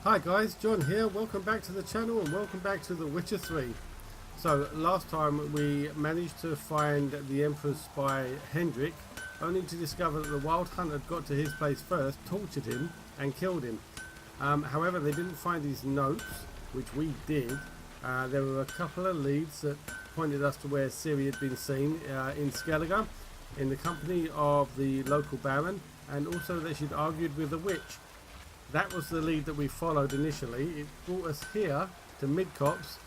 Hi guys, John here. Welcome back to the channel and welcome back to The Witcher 3. So last time we managed to find the Emperor's spy Hendrik, only to discover that the Wild Hunt had got to his place first, tortured him and killed him. However, they didn't find his notes, which we did. There were a couple of leads that pointed us to where Ciri had been seen in Skellige, in the company of the local baron, and also that she'd argued with a witch. That was the lead that we followed initially. It brought us here to Midcopse,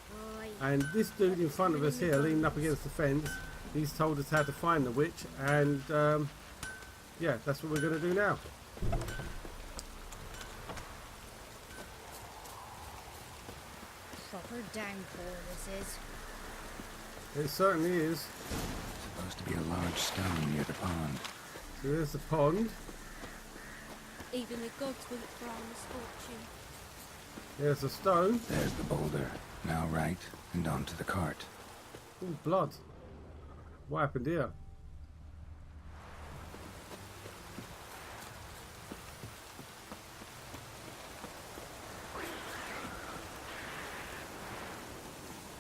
and this dude in front of us here, leaning up against the fence, he's told us how to find the witch, and yeah, that's what we're going to do now. Proper downpour this is. It certainly is. Supposed to be a large stone near the pond. So there's the pond. Even the gods wouldn't frown misfortune. There's the stone. There's the boulder. Now right, and onto the cart. Ooh, blood. What happened here?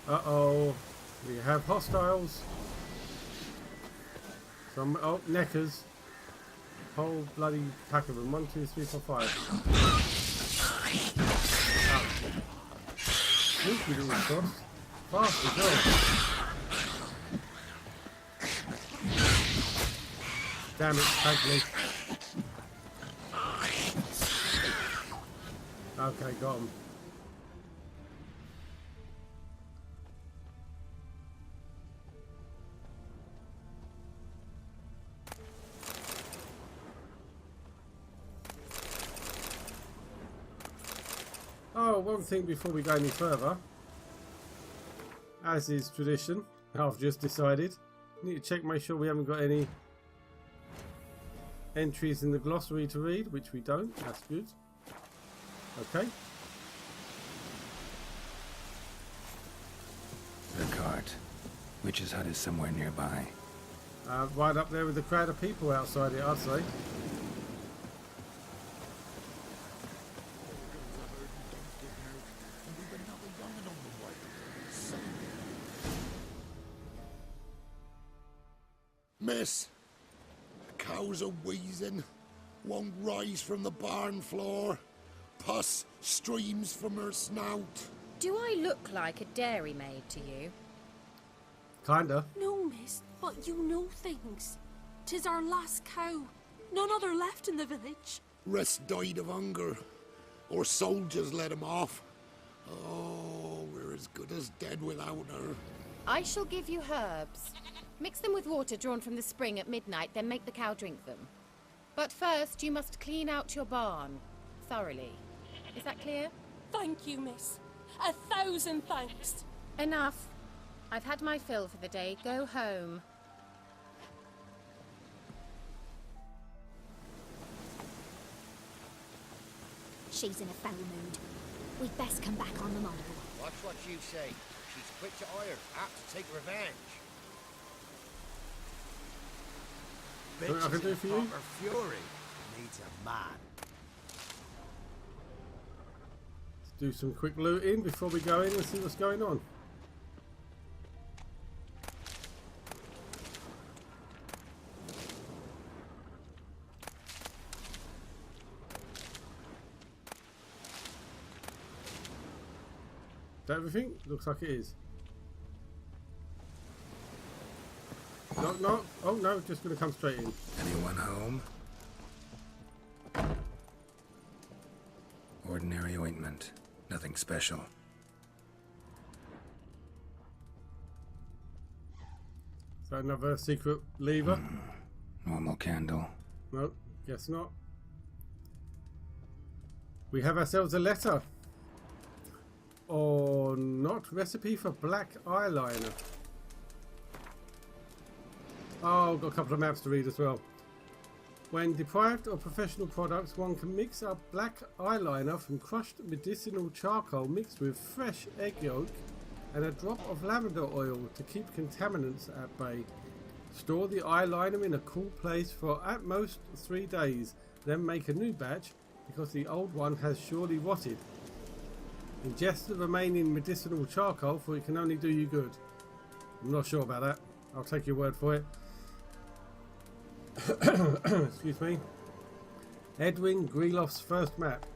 Uh-oh. We have hostiles. Some, oh, neckers. Whole bloody pack of them. 1, 2, 3, 4, 5. Sneaky little cross. Fast as well. Damn it, Bagley. Okay, got him. Oh, one thing before we go any further. As is tradition, I've just decided. Need to check, make sure we haven't got any entries in the glossary to read, which we don't. That's good. Okay. The cart. Witch's hut is somewhere nearby. Right up there with the crowd of people outside it, I'd say. Miss, the cows are wheezing, won't rise from the barn floor, pus streams from her snout. Do I look like a dairymaid to you? Kinda. No, miss, but you know things. 'Tis our last cow. None other left in the village. Rest died of hunger, or soldiers let him off. Oh, we're as good as dead without her. I shall give you herbs. Mix them with water drawn from the spring at midnight, then make the cow drink them. But first, you must clean out your barn. Thoroughly. Is that clear? Thank you, miss. 1,000 thanks. Enough. I've had my fill for the day. Go home. She's in a foul mood. We'd best come back on the morrow. Watch what you say. She's quick to ire, apt to take revenge. Something I can do for you? Proper fury needs a man. Let's do some quick looting before we go in and see what's going on. Is that everything? Looks like it is. Knock, knock. Oh no, just going to come straight in. Anyone home? Ordinary ointment. Nothing special. Is that another secret lever? Normal candle. No, guess not. We have ourselves a letter. Or not. Recipe for black eyeliner. Oh, got a couple of maps to read as well. When deprived of professional products, one can mix up black eyeliner from crushed medicinal charcoal mixed with fresh egg yolk and a drop of lavender oil to keep contaminants at bay. Store the eyeliner in a cool place for at most 3 days, then make a new batch because the old one has surely rotted. Ingest the remaining medicinal charcoal, for it can only do you good. I'm not sure about that. I'll take your word for it. Excuse me. Edwin Griloff's first map.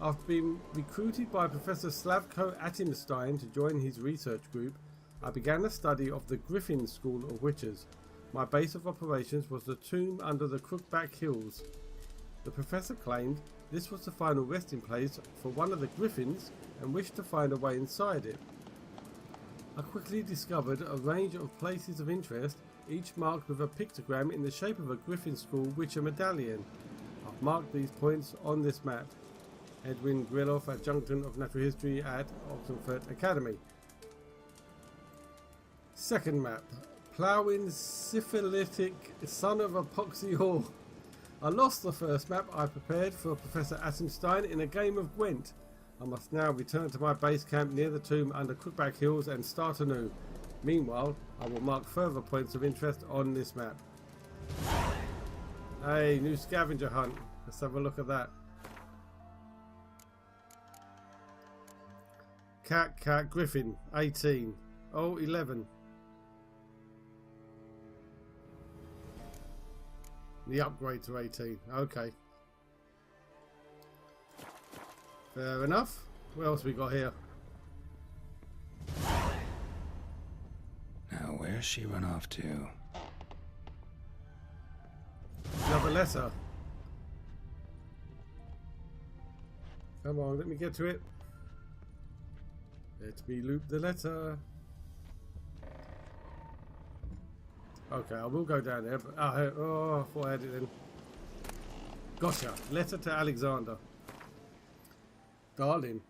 After being recruited by Professor Slavko Atimstein to join his research group, I began a study of the Griffin School of Witches. My base of operations was the tomb under the Crookback Hills. The professor claimed this was the final resting place for one of the Griffins and wished to find a way inside it. I quickly discovered a range of places of interest, each marked with a pictogram in the shape of a Griffin School Witcher medallion. I've marked these points on this map. Edwin Griloff, Adjunctant of Natural History at Oxenford Academy. Second map. Ploughing Syphilitic Son of Epoxy Ore. I lost the first map I prepared for Professor Atimstein in a game of Gwent. I must now return to my base camp near the tomb under Crookback Hills and start anew. Meanwhile, I will mark further points of interest on this map. Hey, new scavenger hunt. Let's have a look at that. Cat Griffin, 18. Oh, 11. The upgrade to 18. Okay. Fair enough. What else we got here? Now, where's she run off to? Another letter. Come on, let me get to it. Let me loop the letter. Okay, I will go down there, but oh, I thought I had it then. Gotcha. Letter to Alexander. Darling,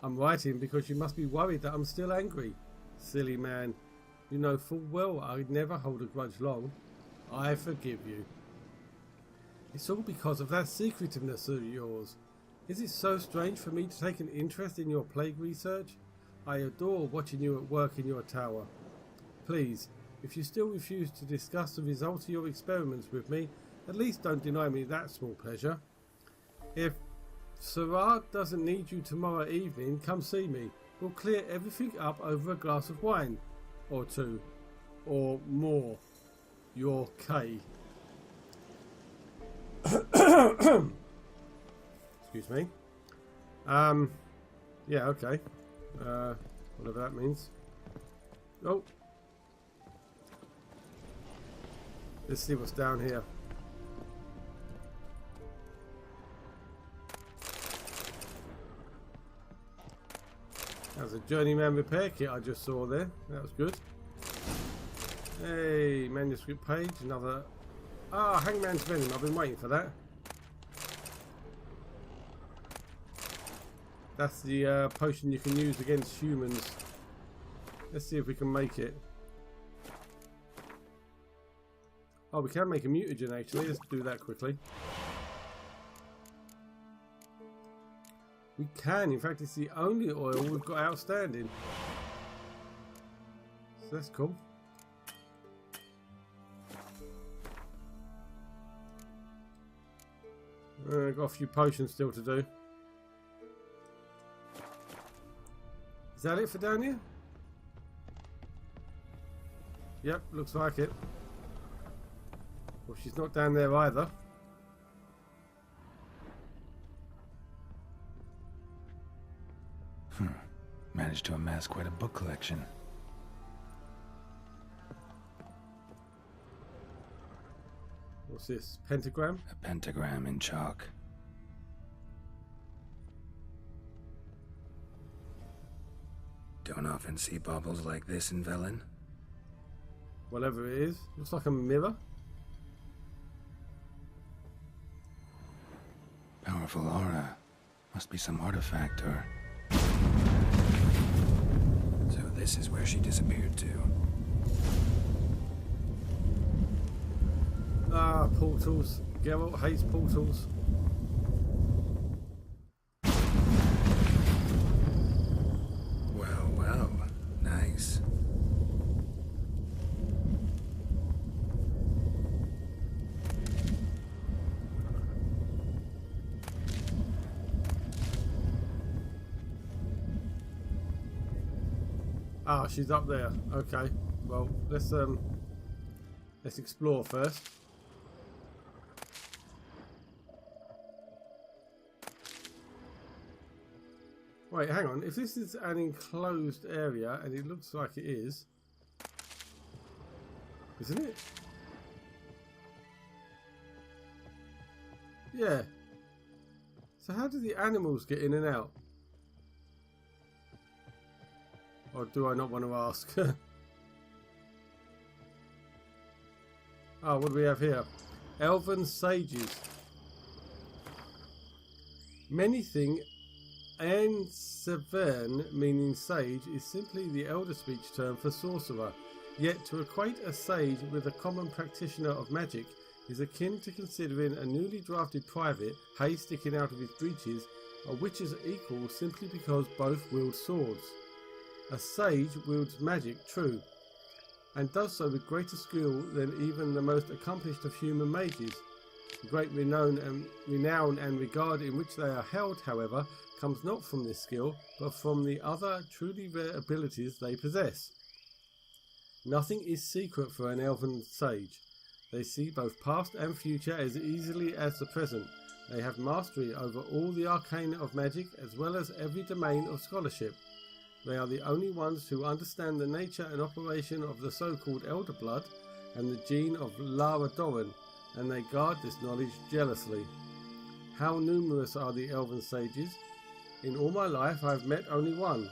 I'm writing because you must be worried that I'm still angry. Silly man. You know full well I'd never hold a grudge long. I forgive you. It's all because of that secretiveness of yours. Is it so strange for me to take an interest in your plague research? I adore watching you at work in your tower. Please, if you still refuse to discuss the result of your experiments with me, at least don't deny me that small pleasure. If Sirad doesn't need you tomorrow evening, come see me. We'll clear everything up over a glass of wine. Or two. Or more. Your K. Excuse me. Yeah, okay. Whatever that means. Oh. Let's see what's down here. That's a journeyman repair kit I just saw there. That was good. Hey, manuscript page. Another. Ah, Hangman's Venom. I've been waiting for that. That's the potion you can use against humans. Let's see if we can make it. Oh, we can make a mutagen actually. Let's do that quickly. We can. In fact, it's the only oil we've got outstanding. So that's cool. Got a few potions still to do. Is that it for down here? Yep, looks like it. Well, she's not down there either. Managed to amass quite a book collection. What's this? Pentagram? A pentagram in chalk. Don't often see baubles like this in Velen. Whatever it is. Looks like a mirror. Powerful aura. Must be some artifact or... So this is where she disappeared to. Ah, portals. Geralt hates portals. Well, well. Nice. Ah, she's up there. Okay. Well, let's explore first. Wait, hang on. If this is an enclosed area, and it looks like it is, isn't it? Yeah. So how do the animals get in and out? Or do I not want to ask? Oh, what do we have here? Elven sages. Many think An Severn, meaning sage, is simply the elder speech term for sorcerer. Yet to equate a sage with a common practitioner of magic is akin to considering a newly drafted private, hay sticking out of his breeches, a witch's equal simply because both wield swords. A sage wields magic, true, and does so with greater skill than even the most accomplished of human mages. The great renown and regard in which they are held, however, comes not from this skill, but from the other truly rare abilities they possess. Nothing is secret for an elven sage. They see both past and future as easily as the present. They have mastery over all the arcane of magic as well as every domain of scholarship. They are the only ones who understand the nature and operation of the so-called Elder Blood and the gene of Lara Doran, and they guard this knowledge jealously. How numerous are the elven sages? In all my life I have met only one,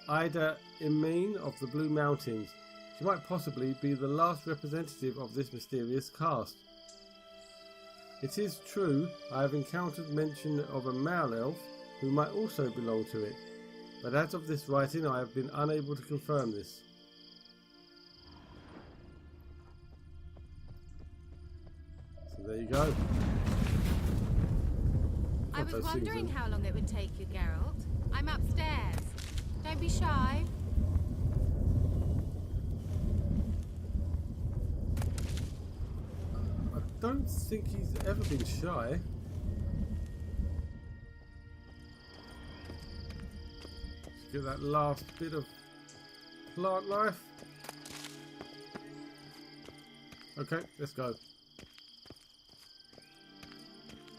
Ida Imene of the Blue Mountains. She might possibly be the last representative of this mysterious caste. It is true I have encountered mention of a male elf who might also belong to it, but as of this writing I have been unable to confirm this. So there you go. I was those things wondering in. how long it would take you, Geralt. I'm upstairs. Don't be shy. I don't think he's ever been shy. Let's get that last bit of plant life. Okay, let's go.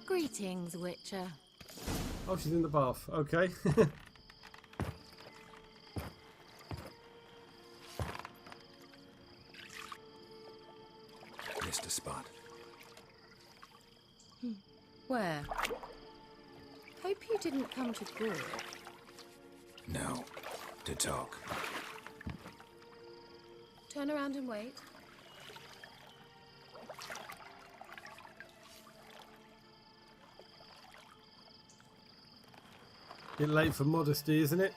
Greetings, Witcher. Oh, she's in the bath. Okay. Missed a spot. Where? Hope you didn't come to Gore. No. To talk. Turn around and wait. Bit late for modesty, isn't it?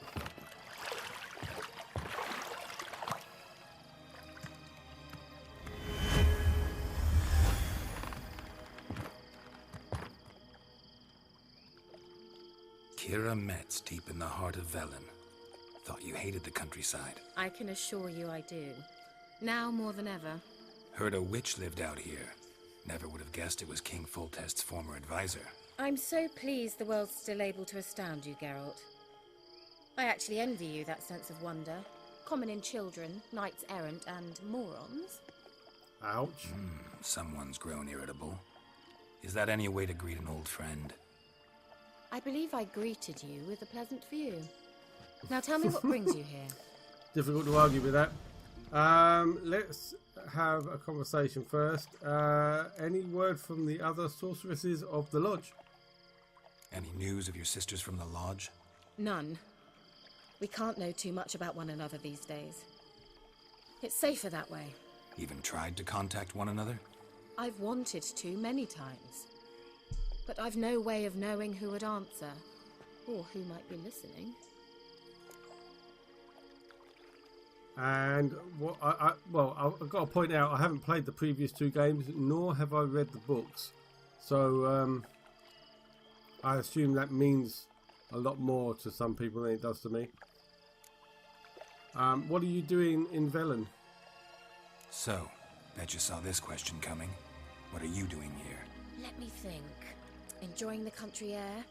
Kira Metz, deep in the heart of Velen. Thought you hated the countryside. I can assure you I do. Now more than ever. Heard a witch lived out here. Never would have guessed it was King Foltest's former advisor. I'm so pleased the world's still able to astound you, Geralt. I actually envy you that sense of wonder. Common in children, knights errant, and morons. Ouch. Someone's grown irritable. Is that any way to greet an old friend? I believe I greeted you with a pleasant view. Now tell me what brings you here. Difficult to argue with that. Let's have a conversation first. Any word from the other sorceresses of the lodge? Any news of your sisters from the lodge? None. We can't know too much about one another these days. It's safer that way. Even tried to contact one another? I've wanted to many times. But I've no way of knowing who would answer, or who might be listening. And what I've got to point out, I haven't played the previous two games, nor have I read the books. So I assume that means a lot more to some people than it does to me. What are you doing in Velen? So, bet you saw this question coming. What are you doing here? Let me think. Enjoying the country air?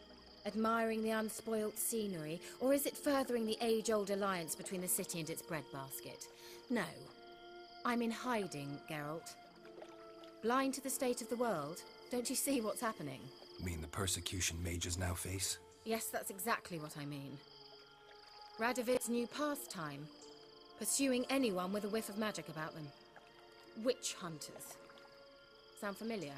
Admiring the unspoilt scenery, or is it furthering the age-old alliance between the city and its breadbasket? No. I'm in hiding, Geralt. Blind to the state of the world? Don't you see what's happening? You mean the persecution mages now face? Yes, that's exactly what I mean. Radovid's new pastime. Pursuing anyone with a whiff of magic about them. Witch hunters. Sound familiar?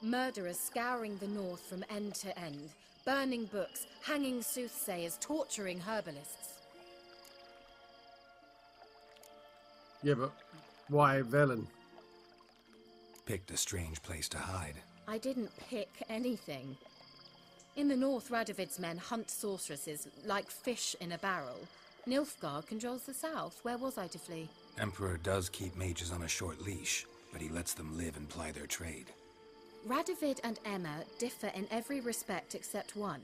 Murderers scouring the north from end to end, burning books, hanging soothsayers, torturing herbalists. Yeah, but why Velen? Picked a strange place to hide. I didn't pick anything. In the north, Radovid's men hunt sorceresses like fish in a barrel. Nilfgaard controls the south. Where was I to flee? Emperor does keep mages on a short leash, but he lets them live and ply their trade. Radovid and Emma differ in every respect except one.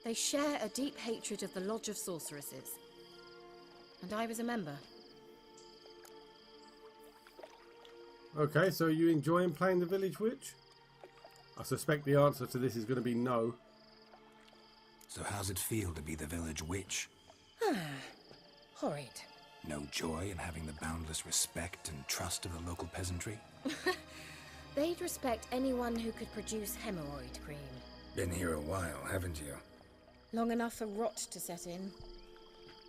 They share a deep hatred of the Lodge of Sorceresses. And I was a member. Okay, so are you enjoying playing the village witch? I suspect the answer to this is going to be no. So how's it feel to be the village witch? Horrid. No joy in having the boundless respect and trust of the local peasantry? They'd respect anyone who could produce hemorrhoid cream. Been here a while, haven't you? Long enough for rot to set in.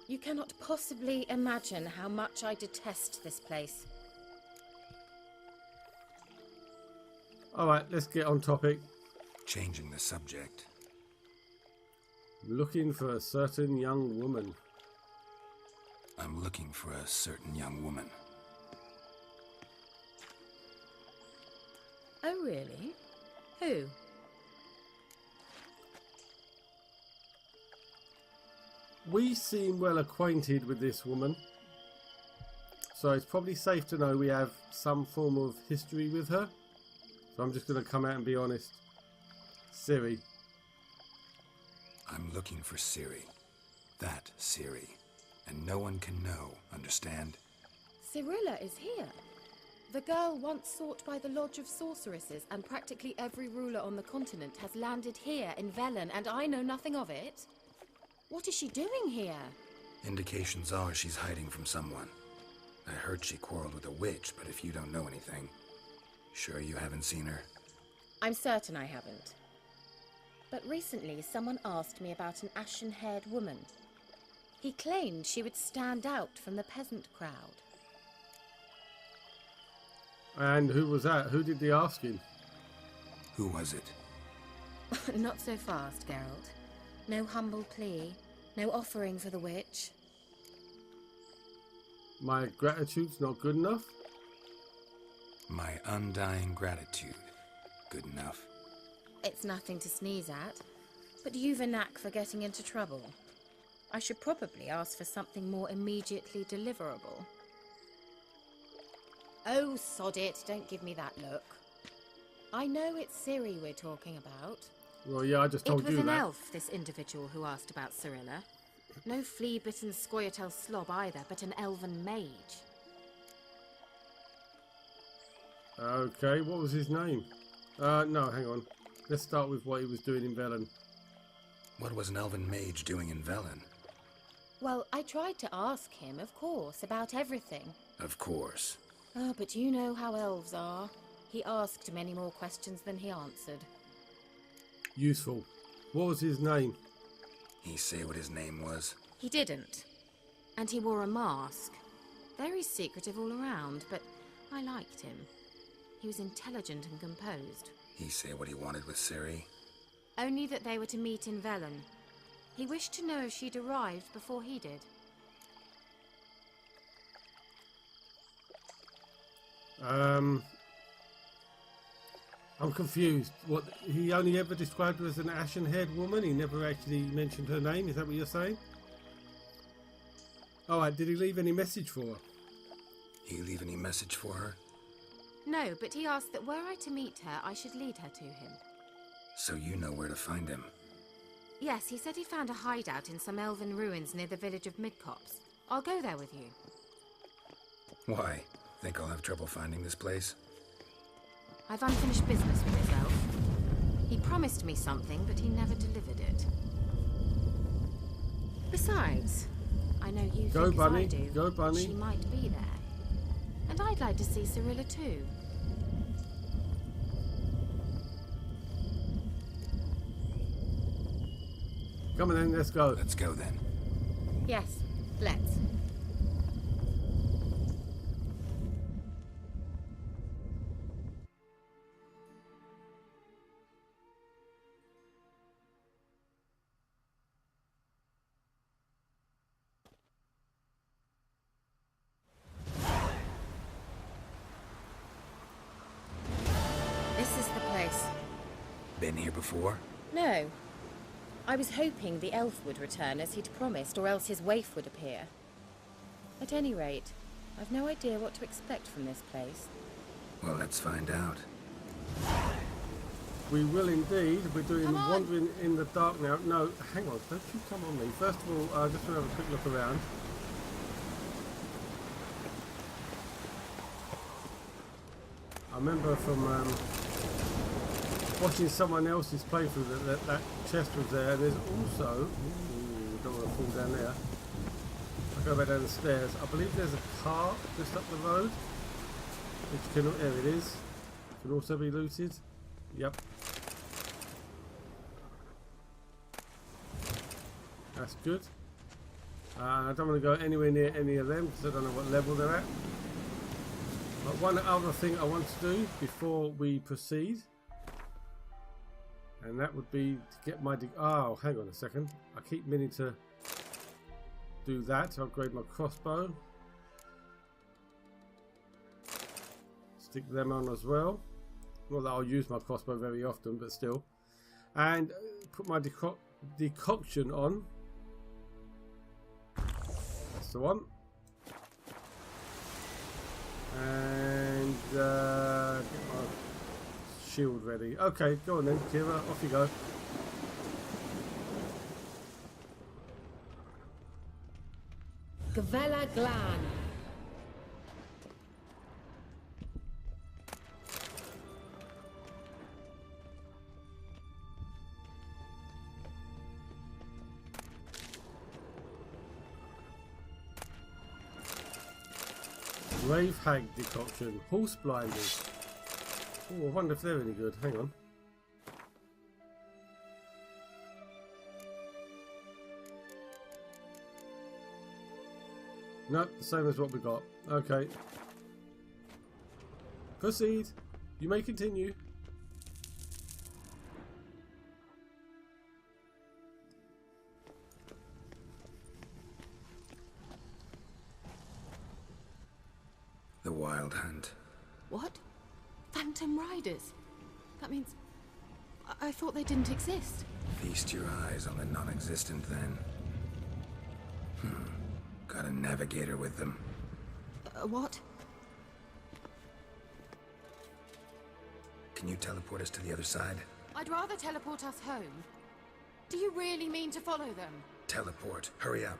You cannot possibly imagine how much I detest this place. Alright, let's get on topic. Changing the subject. Looking for a certain young woman. I'm looking for a certain young woman. Oh, really? Who? We seem well acquainted with this woman, so it's probably safe to know we have some form of history with her. So I'm just going to come out and be honest. Ciri. I'm looking for Ciri. That Ciri. And no one can know, understand? Cirilla is here. The girl once sought by the Lodge of Sorceresses, and practically every ruler on the continent has landed here in Velen, and I know nothing of it. What is she doing here? Indications are she's hiding from someone. I heard she quarreled with a witch, but if you don't know anything, sure you haven't seen her? I'm certain I haven't. But recently someone asked me about an ashen-haired woman. He claimed she would stand out from the peasant crowd. And who was that? Who did the asking? Who was it? Not so fast, Geralt. No humble plea, no offering for the witch. My gratitude's not good enough? My undying gratitude. Good enough. It's nothing to sneeze at, but you've a knack for getting into trouble. I should probably ask for something more immediately deliverable. Oh, sod it, don't give me that look. I know it's Ciri we're talking about. Well, yeah, I just told It was you an that. elf, this individual who asked about Cirilla. No flea-bitten Scoia'tael slob either, but an elven mage. Okay, what was his name? No, hang on. Let's start with what he was doing in Velen. What was an elven mage doing in Velen? Well, I tried to ask him, of course, about everything. Of course. Oh, but you know how elves are. He asked many more questions than he answered. Useful. What was his name? He say what his name was? He didn't. And he wore a mask. Very secretive all around, but I liked him. He was intelligent and composed. He say what he wanted with Ciri? Only that they were to meet in Velen. He wished to know if she'd arrived before he did. I'm confused. What, he only ever described her as an ashen-haired woman? He never actually mentioned her name? Is that what you're saying? Alright, did he leave any message for her? He leave any message for her? No, but he asked that were I to meet her, I should lead her to him. So you know where to find him? Yes, he said he found a hideout in some elven ruins near the village of Midcopse. I'll go there with you. Why? Think I'll have trouble finding this place? I've unfinished business with this elf. He promised me something, but he never delivered it. Besides, I know you Go, think Bunny. as I do. Go, Bunny. She might be there. And I'd like to see Cirilla too. Come on then, let's go. Let's go then. Yes, let's. This is the place. Been here before? No. I was hoping the elf would return as he'd promised, or else his waif would appear. At any rate, I've no idea what to expect from this place. Well, let's find out. We will indeed. We're doing Come on. Wandering in the Dark now. No, hang on. Don't you come on me. First of all, I just want to have a quick look around. I remember from watching someone else's playthrough that chest was there. There's also... Ooh, don't want to fall down there. I'll go back down the stairs. I believe there's a car just up the road. Which can... There it is. Can also be looted. Yep. That's good. I don't want to go anywhere near any of them because I don't know what level they're at. But one other thing I want to do before we proceed, and that would be to get my... Oh, hang on a second. I keep meaning to do that to upgrade my crossbow. Stick them on as well. Not that I'll use my crossbow very often, but still. And put my decoction on. That's the one. And get my shield ready. Okay, go on then, Kira. Off you go. Gavella Glan. Rave Hag decoction. Horse blinders. Oh, I wonder if they're any good. Hang on. Nope, the same as what we got. Okay. Proceed. You may continue. The Wild Hunt. What? Phantom Riders? That means... I thought they didn't exist. Feast your eyes on the non-existent then. Got a navigator with them. What? Can you teleport us to the other side? I'd rather teleport us home. Do you really mean to follow them? Teleport. Hurry up.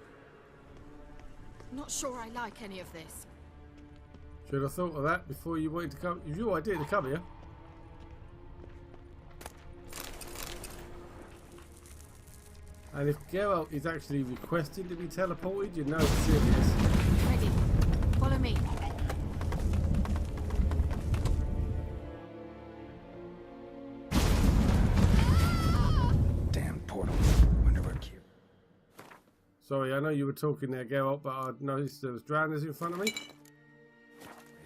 Not sure I like any of this. Should have thought of that before you wanted to come. It was your idea to come here. And if Geralt is actually requesting to be teleported, you know it's serious. Ready. Follow me. Damn portal. Wonder where Q. Sorry, I know you were talking there, Geralt, but I noticed there was drowners in front of me.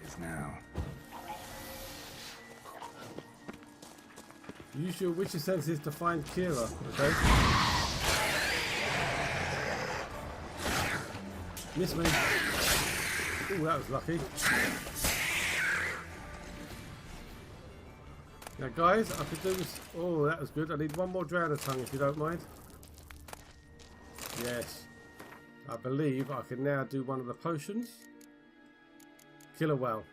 Is now. Use your witcher senses to find Kira, okay? Miss me. Oh, that was lucky. Now, guys, I could do this. Oh, that was good. I need one more drowner tongue, if you don't mind. Yes. I believe I can now do one of the potions. Killer Whale.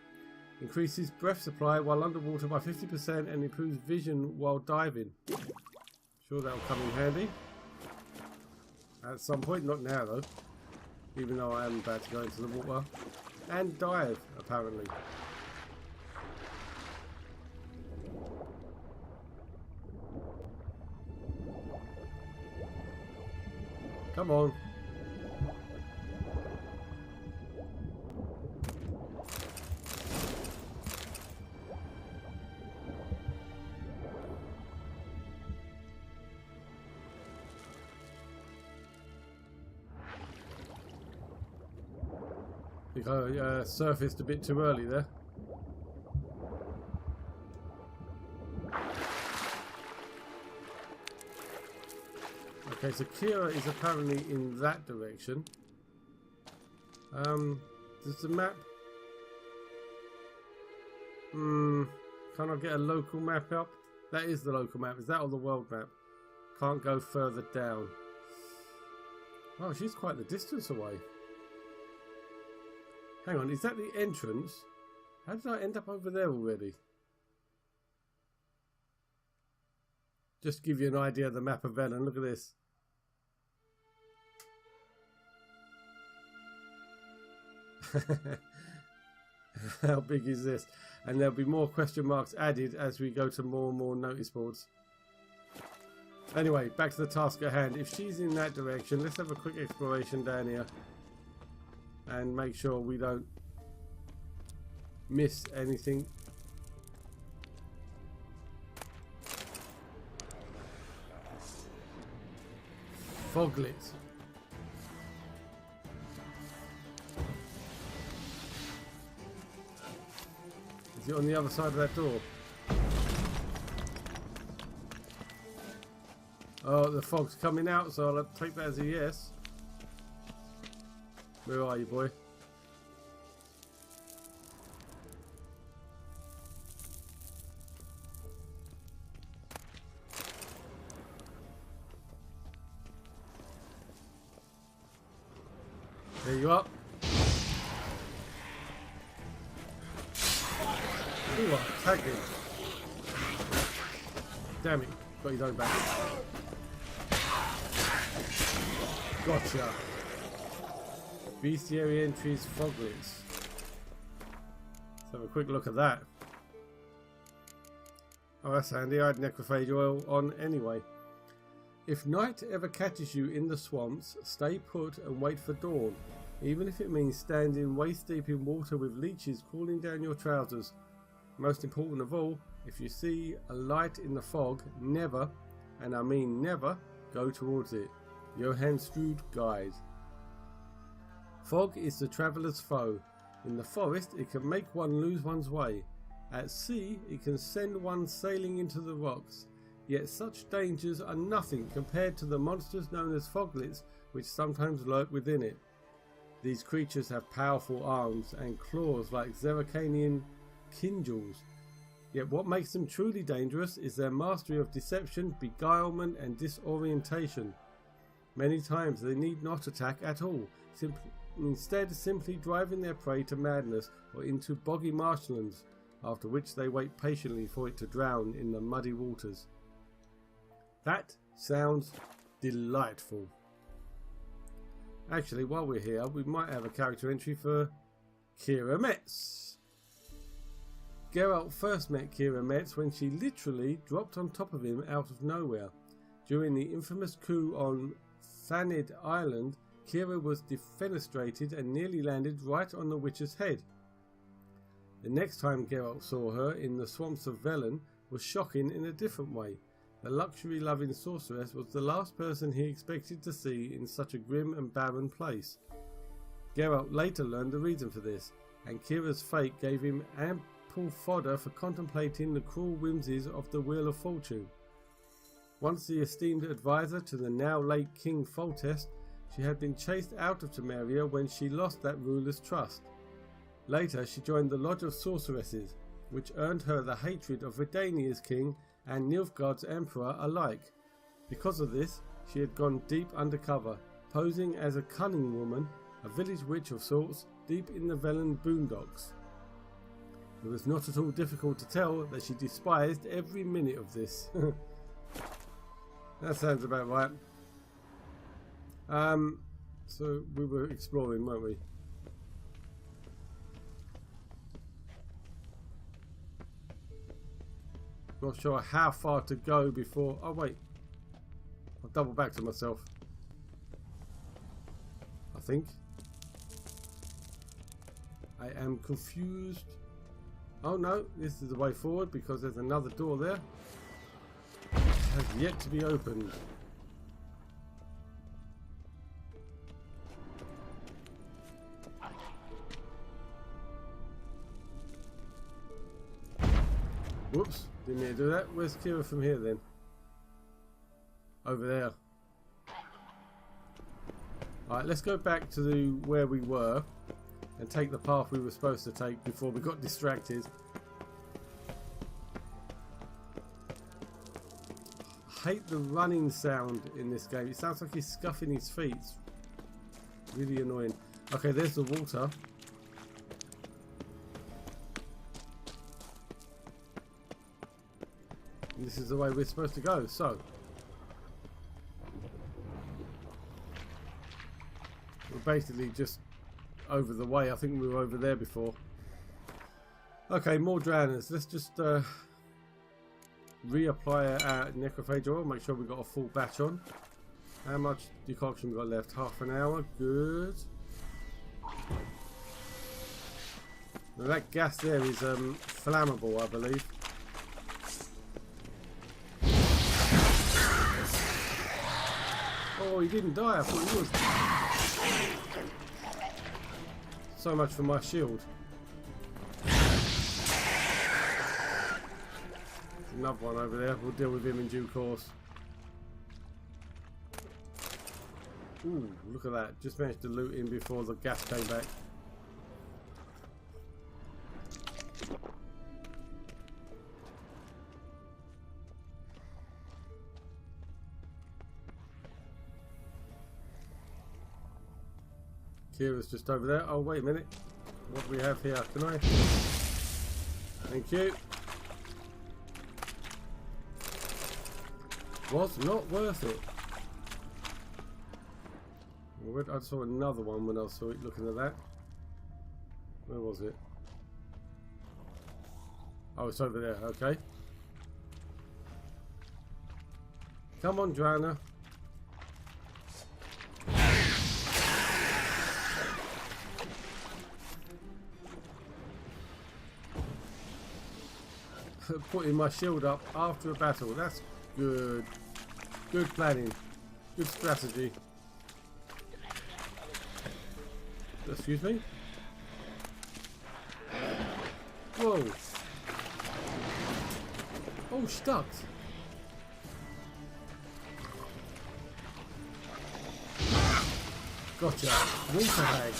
Increases breath supply while underwater by 50% and improves vision while diving. Sure that'll come in handy. At some point, not now though. Even though I am about to go into the water. And dive, apparently. Come on. I think I surfaced a bit too early there. Okay, so Kira is apparently in that direction. Does the map... can I get a local map up? That is the local map. Is that on the world map? Can't go further down. Oh, she's quite the distance away. Hang on, is that the entrance? How did I end up over there already? Just to give you an idea of the map of Velen, look at this. How big is this? And there'll be more question marks added as we go to more and more notice boards. Anyway, back to the task at hand. If she's in that direction, let's have a quick exploration down here and make sure we don't miss anything. Foglit. Is it on the other side of that door? Oh, the fog's coming out, so I'll take that as a yes. Where are you, boy? There you are. You are tagging. Damn it, got his own back. Gotcha. Bestiary entries, foglets. Let's have a quick look at that. Oh, that's handy. I had necrophage oil on anyway. If night ever catches you in the swamps, stay put and wait for dawn, even if it means standing waist deep in water with leeches crawling down your trousers. Most important of all, if you see a light in the fog, never, and I mean never, go towards it. Johann Strude Guide. Fog is the traveller's foe. In the forest, it can make one lose one's way. At sea, it can send one sailing into the rocks. Yet such dangers are nothing compared to the monsters known as foglets, which sometimes lurk within it. These creatures have powerful arms and claws like Zeracanian Kinjals. Yet what makes them truly dangerous is their mastery of deception, beguilement and disorientation. Many times they need not attack at all, instead simply driving their prey to madness or into boggy marshlands, after which they wait patiently for it to drown in the muddy waters. That sounds delightful. Actually, while we're here, we might have a character entry for Keira Metz. Geralt first met Keira Metz when she literally dropped on top of him out of nowhere. During the infamous coup on Thanid Island, Keira was defenestrated and nearly landed right on the Witcher's head. The next time Geralt saw her in the swamps of Velen was shocking in a different way. The luxury-loving sorceress was the last person he expected to see in such a grim and barren place. Geralt later learned the reason for this, and Kira's fate gave him ample fodder for contemplating the cruel whimsies of the Wheel of Fortune. Once the esteemed advisor to the now late King Foltest, she had been chased out of Temeria when she lost that ruler's trust. Later she joined the Lodge of Sorceresses, which earned her the hatred of Redania's king and Nilfgaard's emperor alike. Because of this, she had gone deep undercover, posing as a cunning woman, a village witch of sorts, deep in the Velen boondocks. It was not at all difficult to tell that she despised every minute of this. That sounds about right. So we were exploring, weren't we? Not sure how far to go before... Oh wait, I'll double back to myself. think. I am confused. Oh no, this is the way forward because there's another door there. It has yet to be opened. Whoops, didn't mean to do that. Where's Kira from here then? Over there. Alright, let's go back to where we were and take the path we were supposed to take before we got distracted. I hate the running sound in this game. It sounds like he's scuffing his feet. It's really annoying. Okay, there's the water. And this is the way we're supposed to go, so we're basically just over the way. I think we were over there before. Okay, more drowners. Let's just reapply our necrophage oil. Make sure we got a full batch on. How much decoction we got left? Half an hour. Good. Now that gas there is flammable, I believe. Oh, he didn't die. I thought he was. So much for my shield. Another one over there. We'll deal with him in due course. Ooh, look at that. Just managed to loot him before the gas came back. Kira's just over there. Oh, wait a minute. What do we have here? Can I? Thank you. Was not worth it. I saw another one when I saw it looking at that. Where was it? Oh, it's over there. Okay. Come on, Joanna. Putting my shield up after a battle. That's good. Good planning. Good strategy. Excuse me? Whoa. Oh, stuck. Gotcha. Water hag.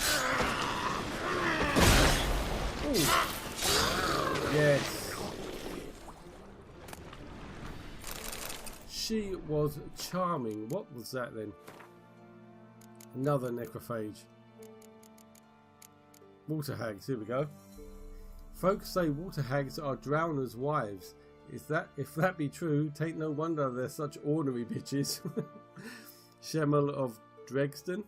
Oh. Yes. She was charming. What was that then? Another necrophage. Water hags, here we go. Folks say water hags are drowners' wives. If that be true, tain't no wonder they're such ornery bitches. Shemel of Dregston.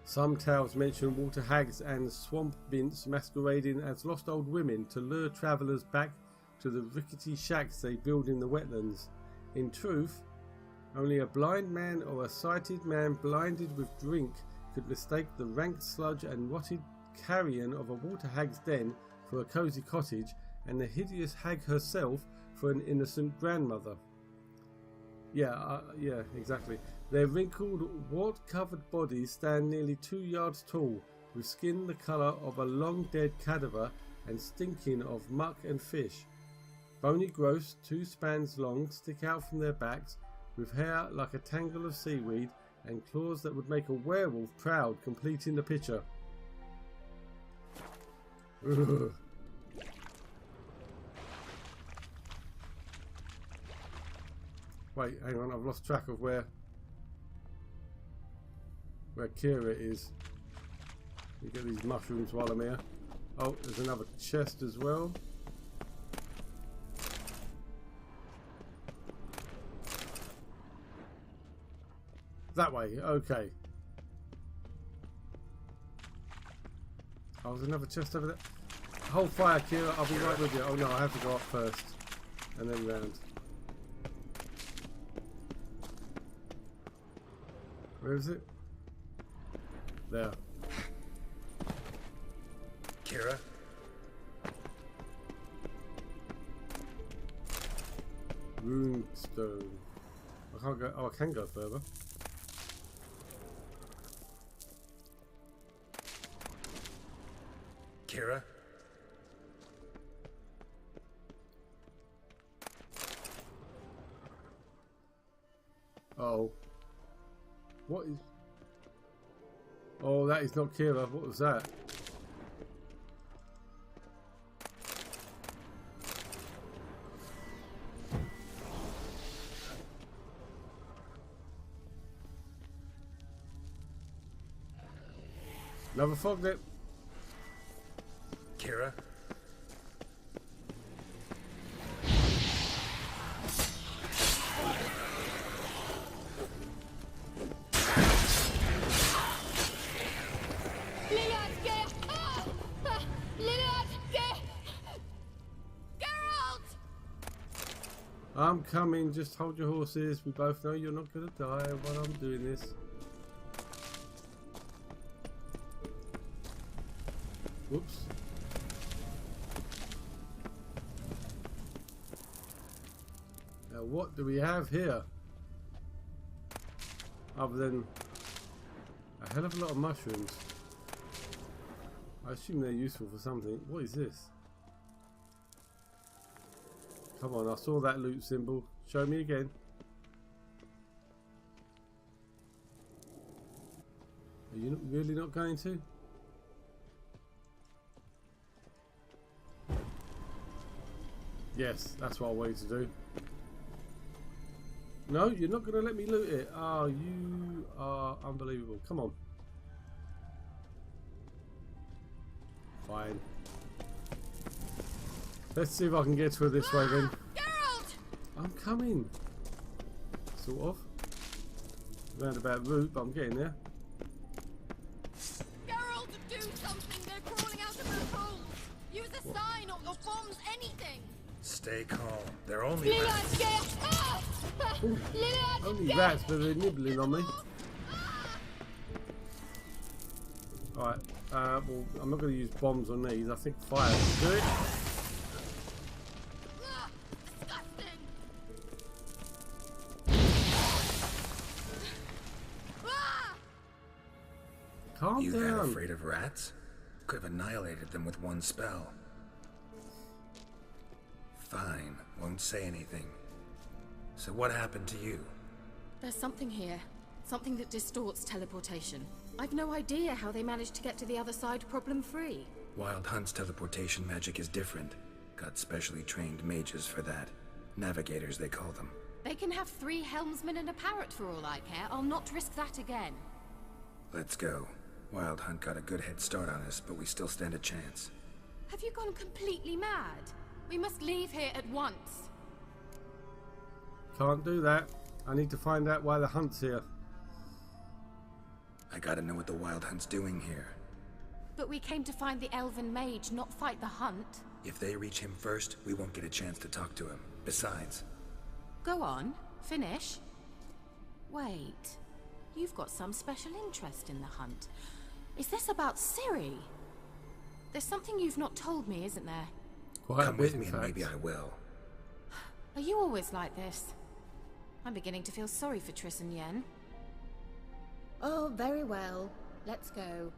Some tales mention water hags and swamp bints masquerading as lost old women to lure travellers back to the rickety shacks they build in the wetlands. In truth, only a blind man or a sighted man blinded with drink could mistake the rank sludge and rotted carrion of a water hag's den for a cosy cottage, and the hideous hag herself for an innocent grandmother. Yeah, exactly. Their wrinkled, wart-covered bodies stand nearly 2 yards tall, with skin the colour of a long-dead cadaver and stinking of muck and fish. Bony growths 2 spans long stick out from their backs, with hair like a tangle of seaweed and claws that would make a werewolf proud, completing the picture. Ugh. Wait, hang on, I've lost track of where Kira is. You get these mushrooms while I'm here. Oh, there's another chest as well. That way, okay. Oh, there's another chest over there. Hold fire, Kira, I'll be right with you. Oh no, I have to go up first. And then round. Where is it? There. Kira? Runestone. I can't go. Oh, I can go further. Kira? Oh. What is... Oh, that is not Kira. What was that? Another foglet. Kira? I'm coming, just hold your horses. We both know you're not gonna die while I'm doing this. Whoops. Now what do we have here? Other than a hell of a lot of mushrooms. I assume they're useful for something. What is this? Come on, I saw that loot symbol. Show me again. Are you really not going to? Yes, that's what I wanted to do. No, you're not going to let me loot it. Oh, you are unbelievable. Come on. Fine. Let's see if I can get to her this way then. Geralt! I'm coming. Sort of. Roundabout route, but I'm getting there. Geralt, do something! They're crawling out of their holes! Use a sign or bombs, anything! Stay calm. They're only rats. Only rats, but they're nibbling on me. Alright, well, I'm not going to use bombs on these. I think fire will do it. Disgusting! Calm You that down. afraid of rats? Could have annihilated them with one spell. Fine, won't say anything. So what happened to you? There's something here. Something that distorts teleportation. I've no idea how they managed to get to the other side problem-free. Wild Hunt's teleportation magic is different. Got specially trained mages for that. Navigators, they call them. They can have 3 helmsmen and a parrot for all I care. I'll not risk that again. Let's go. Wild Hunt got a good head start on us, but we still stand a chance. Have you gone completely mad? We must leave here at once. Can't do that. I need to find out why the hunt's here. I gotta know what the Wild Hunt's doing here. But we came to find the elven mage, not fight the hunt. If they reach him first, we won't get a chance to talk to him. Besides... Go on, finish. Wait, you've got some special interest in the hunt. Is this about Ciri? There's something you've not told me, isn't there? Quite Come a bit, with in me and fact. maybe I will. Are you always like this? I'm beginning to feel sorry for Triss and Yen. Oh, very well. Let's go.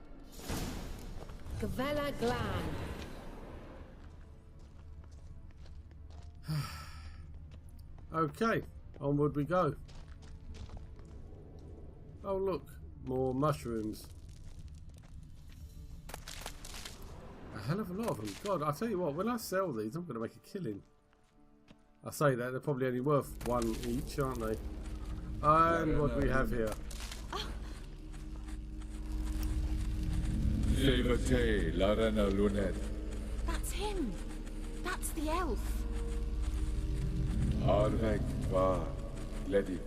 Gavella Glan. Okay, onward we go. Oh look, more mushrooms. A hell of a lot of them. God, I tell you what, when I sell these, I'm going to make a killing. I say that, they're probably only worth 1 each, aren't they? And what do we have here? Levate, Larena Lunet, That's him! That's the elf! Arvek Va, Ledi.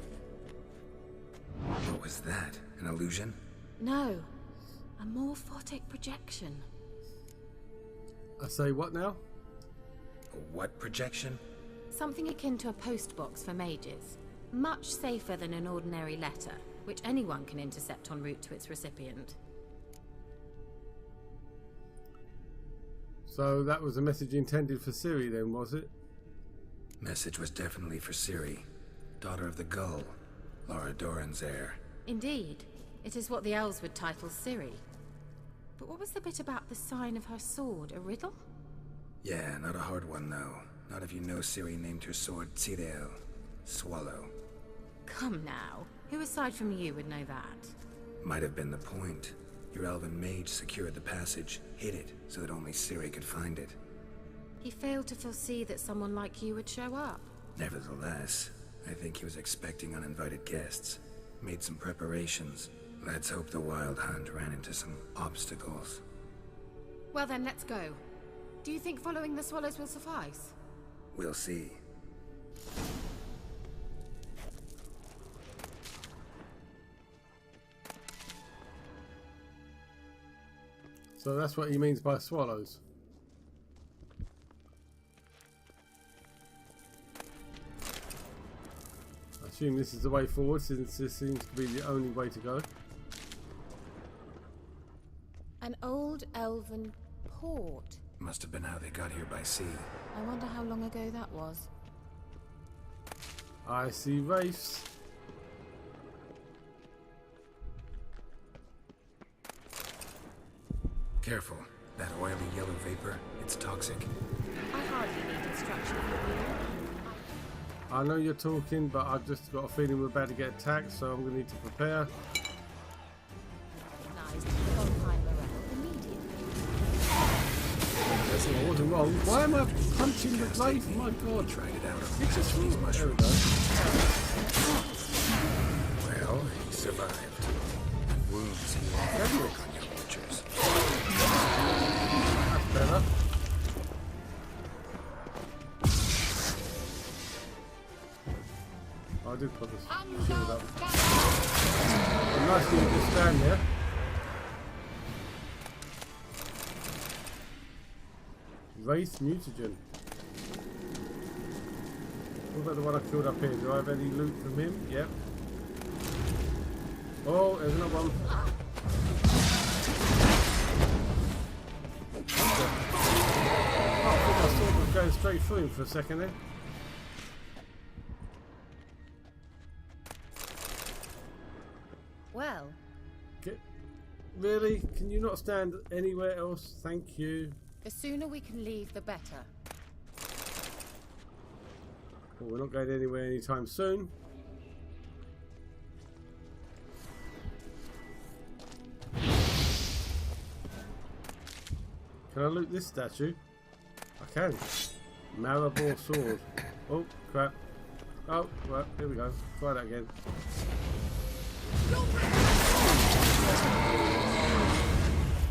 What was that? An illusion? No, a morphotic projection. I say what now? A what projection? Something akin to a postbox for mages. Much safer than an ordinary letter, which anyone can intercept en route to its recipient. So that was a message intended for Ciri then, was it? Message was definitely for Ciri, daughter of the Gull, Lara Doran's heir. Indeed. It is what the elves would title Ciri. But what was the bit about the sign of her sword? A riddle? Yeah, not a hard one though. Not if you know Ciri named her sword Tyrell, Swallow. Come now. Who aside from you would know that? Might have been the point. Your elven mage secured the passage, hid it, so that only Ciri could find it. He failed to foresee that someone like you would show up. Nevertheless, I think he was expecting uninvited guests. Made some preparations. Let's hope the Wild Hunt ran into some obstacles. Well then, let's go. Do you think following the swallows will suffice? We'll see. So that's what he means by swallows. I assume this is the way forward, since this seems to be the only way to go. An old elven port. Must have been how they got here by sea. I wonder how long ago that was. I see wraiths. Careful. That oily yellow vapor, it's toxic. I hardly need instruction from you. I know you're talking, but I've just got a feeling we're about to get attacked, so I'm going to need to prepare. Recognized Bonfire Morel immediately. I wasn't wrong. Why am I punching the blade? My God. Tried it out on It's just these there we mushrooms. go. Well, he survived. Wounds heal off work on your butchers. That's better. I did put this shield up. Oh, nice that you just stand there. Wraith Mutagen. What about the one I killed up here? Do I have any loot from him? Yep. Oh, there's another one. Oh, I think I saw them going straight through him for a second there. Well, Really? Can you not stand anywhere else? Thank you. the sooner we can leave, the better. Well, we're not going anywhere anytime soon. Can I loot this statue? I can. Maribor sword. Oh, crap. Oh, well, here we go. Try that again.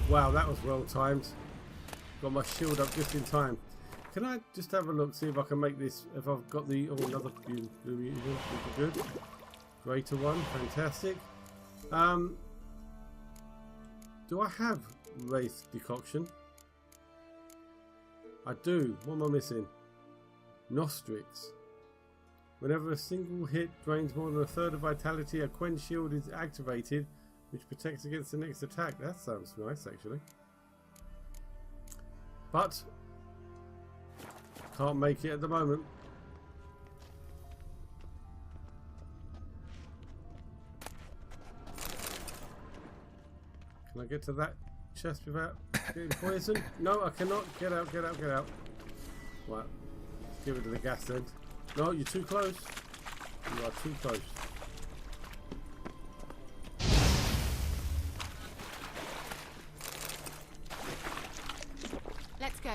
Wow, that was well timed. Got my shield up just in time. Can I just have a look, see if I can make this, if I've got the, oh, another blue mutant, good. Greater one, fantastic. Do I have Wraith Decoction? I do. What am I missing? Nostrix. Whenever a single hit drains more than a third of vitality, a Quen shield is activated, which protects against the next attack. That sounds nice, actually. But can't make it at the moment. Can I get to that chest without getting poisoned? No, I cannot. Get out, get out, get out. Right. Let's give it to the gas then. No, you're too close. You are too close. Let's go.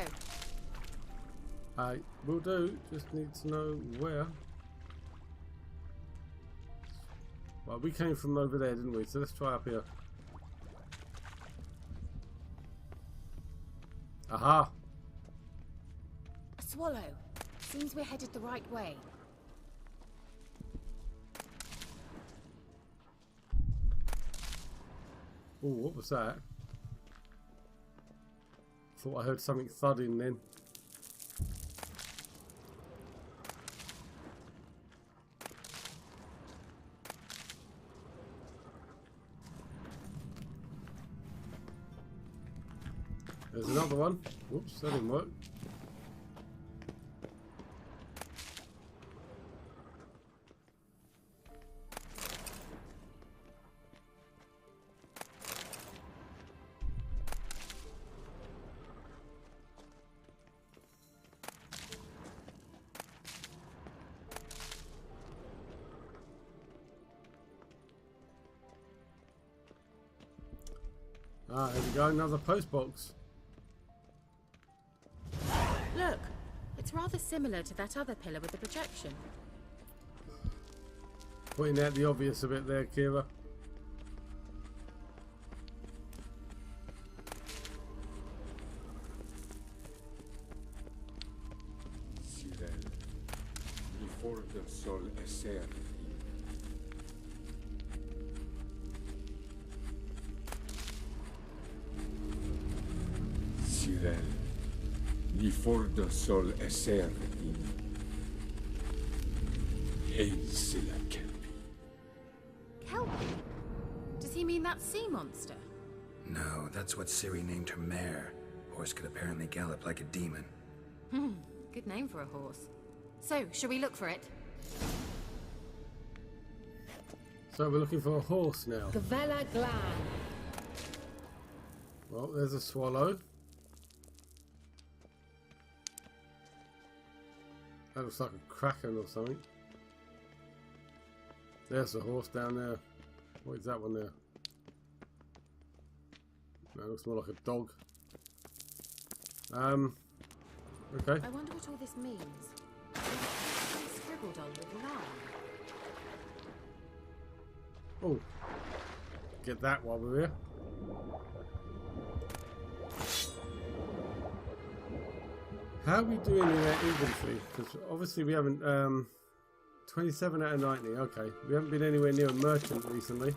I will do. Just need to know where. Well, we came from over there, didn't we? So let's try up here. Aha! A swallow. Seems we're headed the right way. Oh, what was that? Thought I heard something thudding then. There's another one. Whoops, that didn't work. Ah, here we go, another post box. Look, it's rather similar to that other pillar with the projection. Pointing out the obvious a bit there, Kira. Cyril, mi for del sol esser. Cyril, mi for del sol esser. Hail Silla Kelpie. Kelpie? Does he mean that sea monster? No, that's what Ciri named her mare. Horse could apparently gallop like a demon. Good name for a horse. So, shall we look for it? So we're looking for a horse now. Gavella Glan. Well, there's a swallow. That looks like a kraken or something. There's a horse down there. What is that one there? That looks more like a dog. Okay. I wonder what all this means. It's scribbled on with lime. Oh, get that while we're here. How are we doing in our inventory? Because obviously we haven't. 27 out of 90. Okay, we haven't been anywhere near a merchant recently.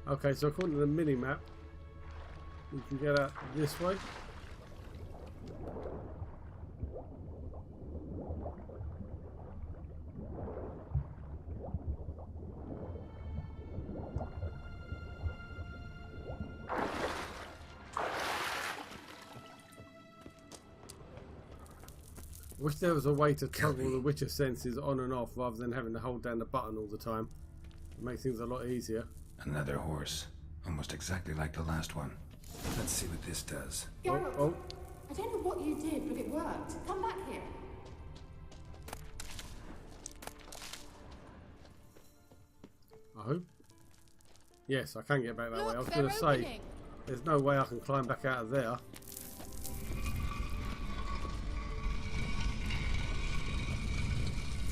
Okay, so according to the mini map, we can get out this way. Wish there was a way to toggle the Witcher senses on and off rather than having to hold down the button all the time. It makes things a lot easier. Another horse. Almost exactly like the last one. Let's see what this does. Geralt, Oh, I don't know what you did, but it worked. Come back here. I hope. Yes, I can get back that way. I was Look, going they're to say, opening. there's no way I can climb back out of there.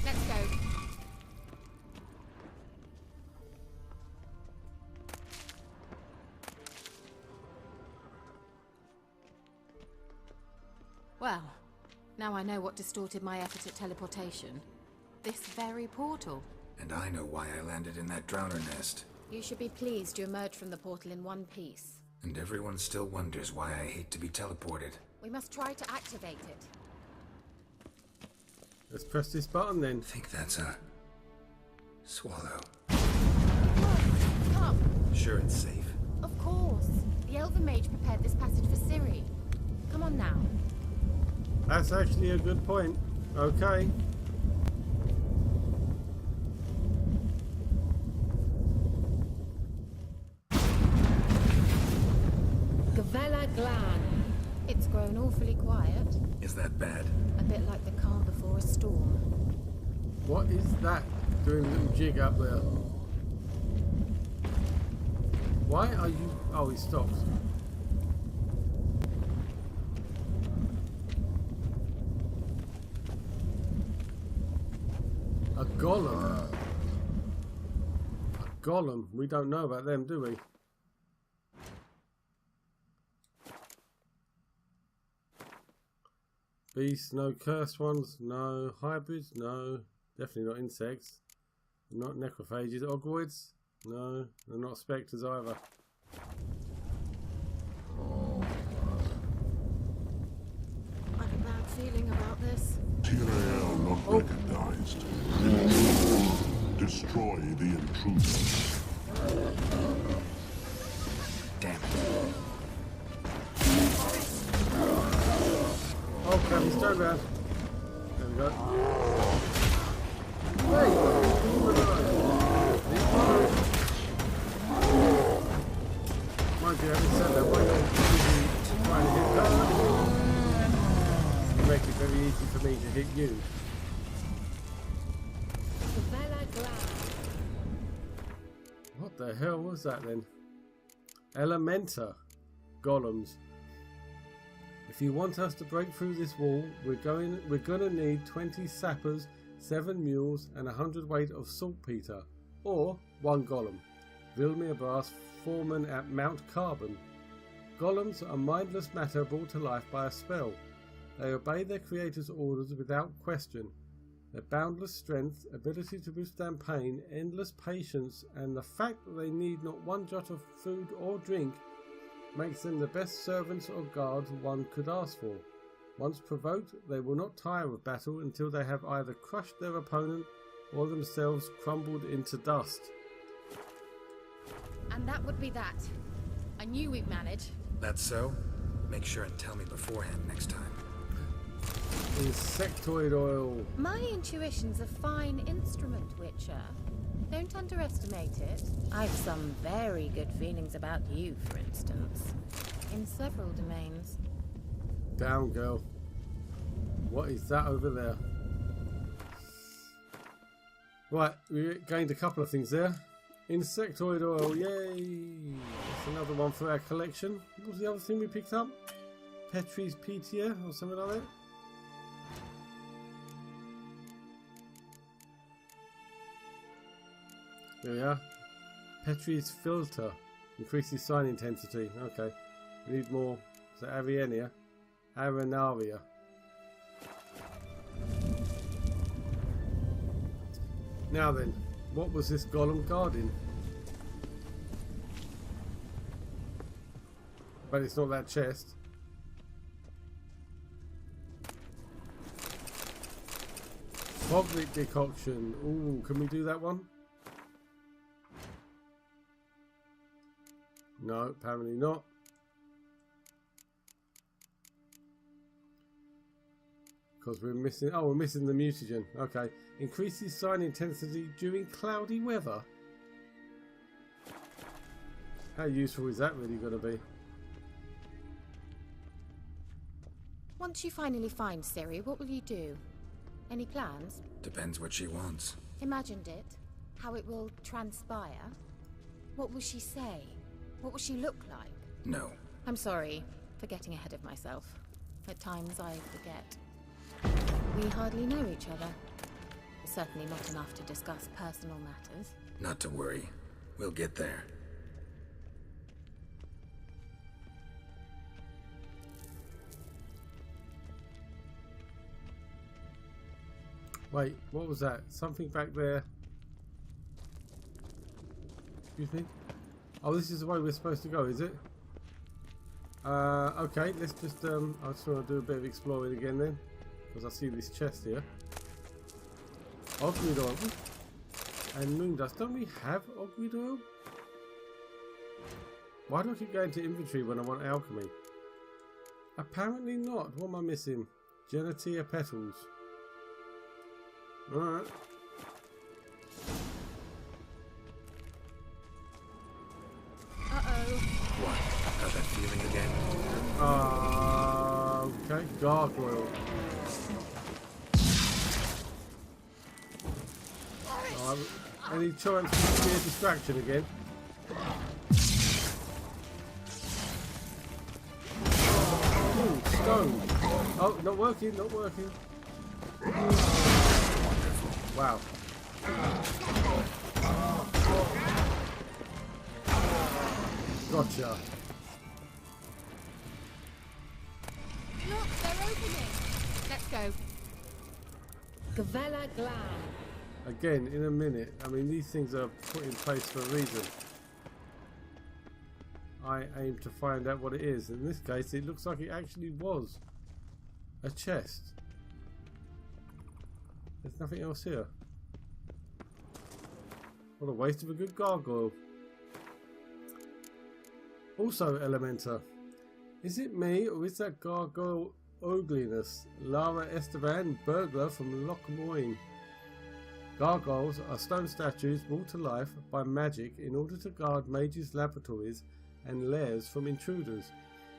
Let's go. Well, now I know what distorted my effort at teleportation. This very portal. And I know why I landed in that drowner nest. You should be pleased you emerged from the portal in one piece. And everyone still wonders why I hate to be teleported. We must try to activate it. Let's press this button then. I think that's a swallow. Come! Sure it's safe. Of course. The Elven Mage prepared this passage for Ciri. Come on now. That's actually a good point. Okay. Gavella Glan. It's grown awfully quiet. Is that bad? A bit like the calm before a storm. What is that doing a little jig up there? Why are you... Oh, he stopped. A golem. A golem. We don't know about them, do we? Beasts, no cursed ones, no hybrids, no. Definitely not insects. Not necrophages. Ogroids? No. They're not spectres either. I have a bad feeling about this. Tyrael not recognized. Destroy the intruder. Damn it. Turn around. There we go. Hey, mind you, having said that, while you're busy trying to hit her, you make it very easy for me to hit you. What the hell was that then? Elementa. Golems. If you want us to break through this wall, we're gonna need 20 sappers, 7 mules, and 100 weight of saltpeter, or 1 golem. Vilmir Brass, foreman at Mount Carbon. Golems are mindless matter brought to life by a spell. They obey their creator's orders without question. Their boundless strength, ability to withstand pain, endless patience, and the fact that they need not one jot of food or drink makes them the best servants or guards one could ask for. Once provoked, they will not tire of battle until they have either crushed their opponent or themselves crumbled into dust. And that would be that. I knew we'd manage. That's so? Make sure and tell me beforehand next time. Insectoid oil. My intuition's a fine instrument, Witcher. Don't underestimate it. I've some very good feelings about you, for instance. In several domains. Down, girl. What is that over there? Right, we gained a couple of things there. Insectoid oil, yay! That's another one for our collection. What was the other thing we picked up? Petri's Petia or something like that? There we are. Petri's filter. Increases sign intensity. Okay. We need more. Is that Avienia? Arenaria. Now then, what was this golem guarding? But it's not that chest. Foglit decoction. Ooh, can we do that one? No, apparently not. Because we're missing... Oh, we're missing the mutagen. Okay. Increases sign intensity during cloudy weather. How useful is that really going to be? Once you finally find Ciri, what will you do? Any plans? Depends what she wants. Imagined it? How it will transpire? What will she say? What will she look like? No. I'm sorry for getting ahead of myself. At times I forget. We hardly know each other. Certainly not enough to discuss personal matters. Not to worry. We'll get there. Wait, what was that? Something back there. Excuse me? Oh, this is the way we're supposed to go, is it? Okay, let's just, I just want to do a bit of exploring again then. Because I see this chest here. Ogrid oil. And moon dust. Don't we have Ogrid oil? Why do I keep going to inventory when I want alchemy? Apparently not. What am I missing? Genitia petals. Alright. What? Got that feeling again? Okay, gargoyle. Any chance to be a distraction again? Ooh, stone. Oh, not working, not working. Wow. Gotcha. Look, they're opening. Let's go. Gavella Glam. Again, in a minute. I mean, these things are put in place for a reason. I aim to find out what it is. In this case, it looks like it actually was a chest. There's nothing else here. What a waste of a good gargoyle. Also, Elementa, is it me or is that gargoyle ugliness. Lara Esteban, burglar from Lochmoyne. Gargoyles are stone statues brought to life by magic in order to guard mages' laboratories and lairs from intruders.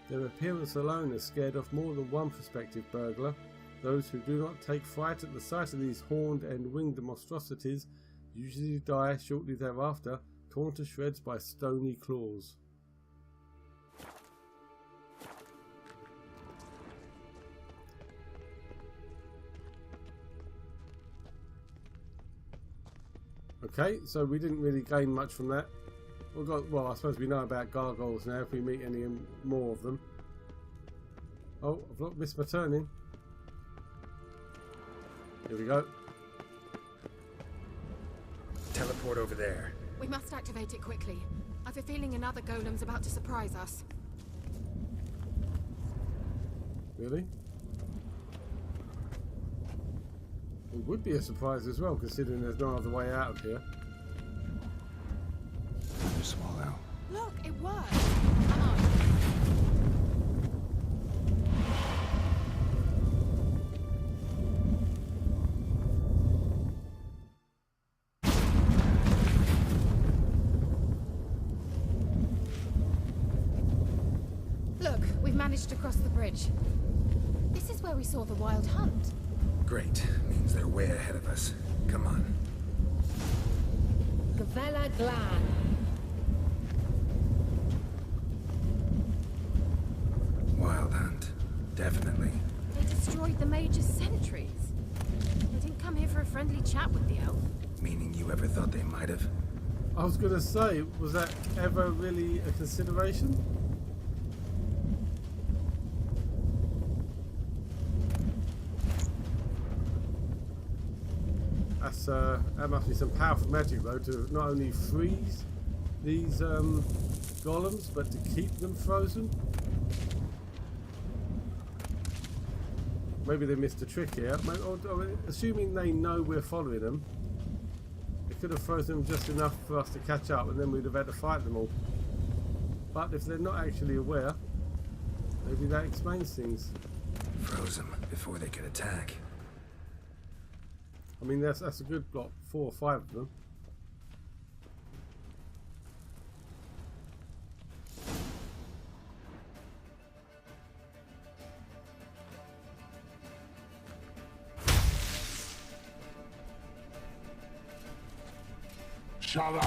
Their appearance alone has scared off more than one prospective burglar. Those who do not take fright at the sight of these horned and winged monstrosities usually die shortly thereafter, torn to shreds by stony claws. Okay, so we didn't really gain much from that. Well, I suppose we know about gargoyles now if we meet any more of them. Oh, I've not missed my turning. Here we go. Teleport over there. We must activate it quickly. I've a feeling another golem's about to surprise us. Really? It would be a surprise as well, considering there's no other way out of here. Another swallow. Look, it worked! Come on. Look, we've managed to cross the bridge. This is where we saw the wild hunt. Great. Means they're way ahead of us. Come on. Gavella Glan. Wild hunt. Definitely. They destroyed the mage's sentries. They didn't come here for a friendly chat with the elf. Meaning you ever thought they might have? I was going to say, was that ever really a consideration? That must be some powerful magic though, to not only freeze these golems, but to keep them frozen. Maybe they missed a trick here. Or assuming they know we're following them, they could have frozen them just enough for us to catch up, and then we'd have had to fight them all. But if they're not actually aware, maybe that explains things. Froze them before they could attack. I mean, that's a good block, 4 or 5 of them. Shut up!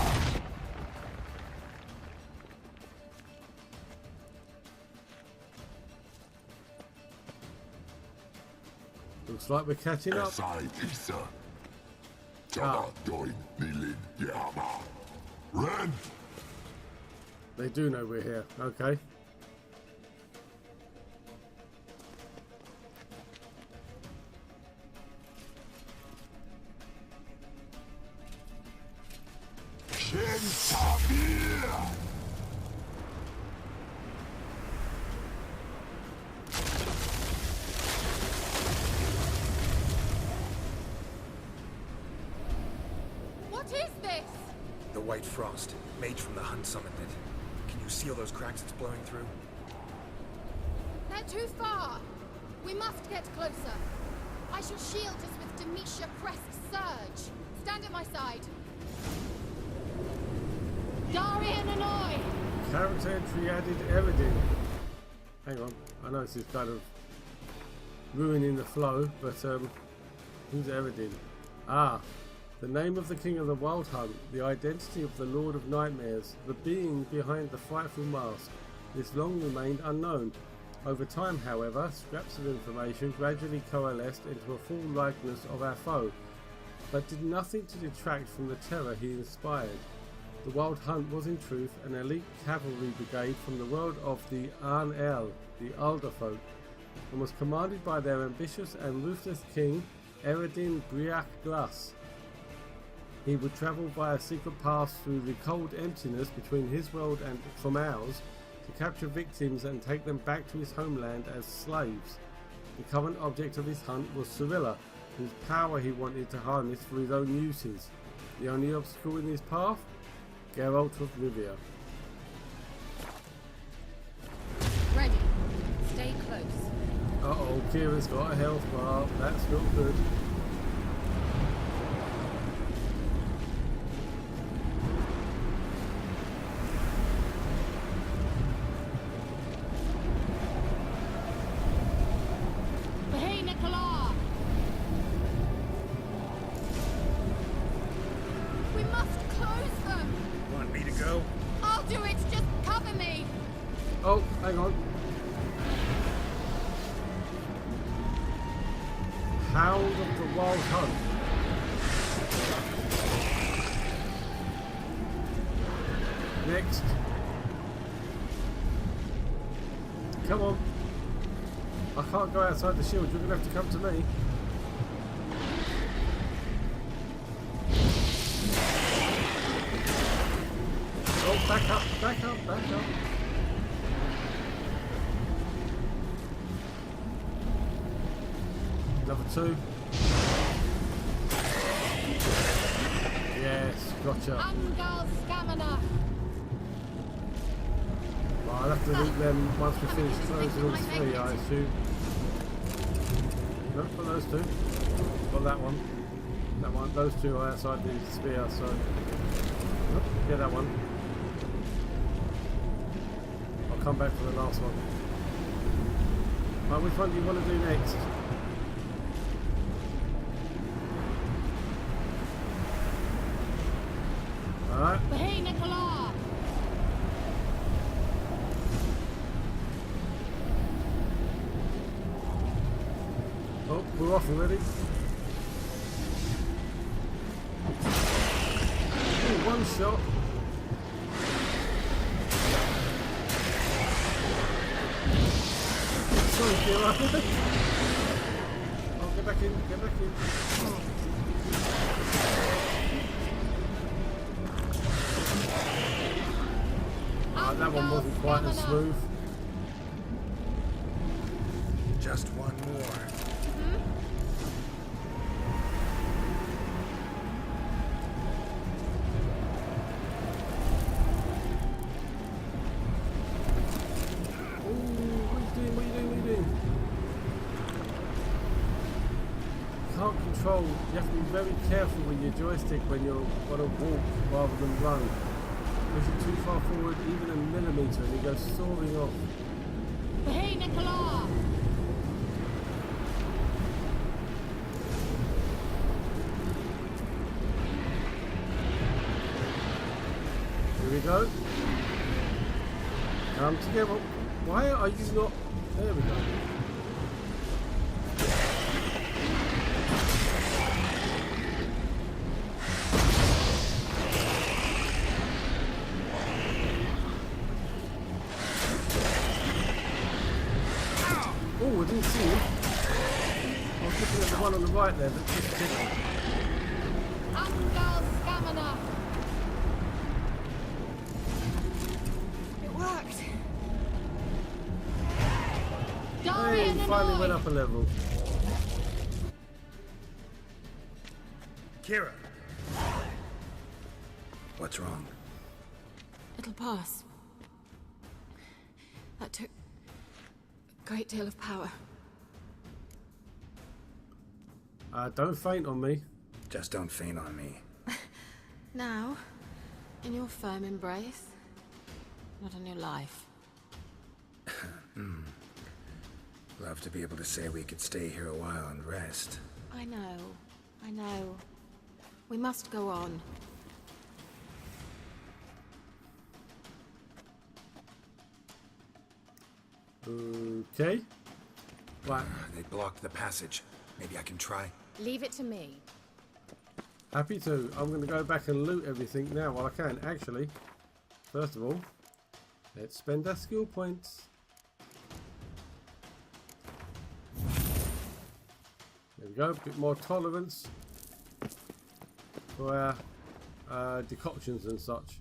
Looks like we're catching up. Ren! They do know we're here. Okay. What is this? The White Frost. Mage from the Hunt summoned it. Can you see all those cracks it's blowing through? They're too far. We must get closer. I shall shield us with Demetia Crest's surge. Stand at my side. Darian Annoy! Character entry added Eredin. Hang on. I know this is kind of ruining the flow, but who's Eredin? Ah. The name of the King of the Wild Hunt, the identity of the Lord of Nightmares, the being behind the frightful mask. This long remained unknown. Over time, however, scraps of information gradually coalesced into a full likeness of our foe, but did nothing to detract from the terror he inspired. The Wild Hunt was in truth an elite cavalry brigade from the world of the Arn El, the Alder folk, and was commanded by their ambitious and ruthless king, Eredin Briach Glass. He would travel via secret paths through the cold emptiness between his world and from ours to capture victims and take them back to his homeland as slaves. The current object of his hunt was Cirilla, whose power he wanted to harness for his own uses. The only obstacle in his path? Geralt of Rivia. Ready. Stay close. Uh-oh, Kira's got a health bar. That's not good. Hey, Nicola! We must close them! Want me to go? I'll do it, just cover me! Oh, hang on. Hound of the Wild Hunt. Next. Come on. I can't go outside the shield. You're going to have to come to me. Oh, back up, back up, back up. Another two. Yes, gotcha. Angal Scamina! Well, I'll have to loot them once we finish closing all three, I assume. No, got those two. Got that one. That one. Those two are outside the spear, so... Nope, get that one. I'll come back for the last one. Right, which one do you want to do next? Alright. Hey, Nicola! Oh, we're off already. Ooh, one shot. Sorry, Kira. Oh, get back in, get back in. Oh, that one wasn't quite as smooth. Just one more. Control, you have to be very careful with your joystick when you're on a walk rather than run. If you're too far forward, even a millimetre, and you go soaring off. Hey, Nicola! Here we go. Come together. Why are you not? There we go. Oh, I didn't see him. I was looking at the one on the right there that just hit him. Angal Scamina! It worked! Hey, he finally went up a level. Kira! What's wrong? It'll pass. That took a great deal of power. Don't faint on me. Just don't faint on me. Now, in your firm embrace, not on your life. Love to be able to say we could stay here a while and rest. I know. We must go on. Okay. Right. They blocked the passage. Maybe I can try. Leave it to me. Happy to. I'm going to go back and loot everything now while I can. Actually, first of all, let's spend our skill points. There we go. A bit more tolerance for our decoctions and such.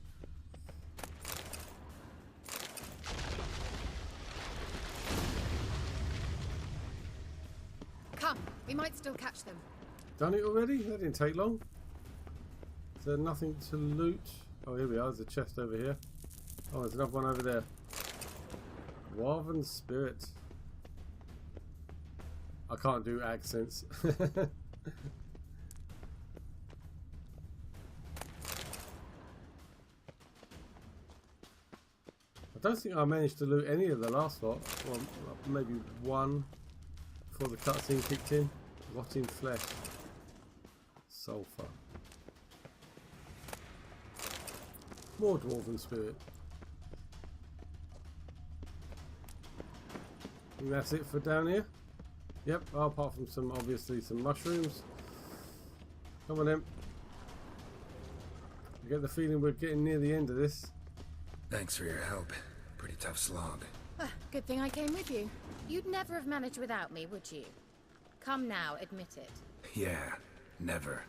Come, we might still catch them. Done it already? That didn't take long. Is there nothing to loot? Oh, here we are. There's a chest over here. Oh, there's another one over there. Dwarven Spirit. I can't do accents. I don't think I managed to loot any of the last lot. Well, maybe one before the cutscene kicked in. Rotting flesh. Sulfur. More dwarven spirit. And that's it for down here. Yep, apart from some, obviously, some mushrooms. Come on then. I get the feeling we're getting near the end of this. Thanks for your help. Pretty tough slog. Good thing I came with you. You'd never have managed without me, would you? Come now, admit it. Yeah, never.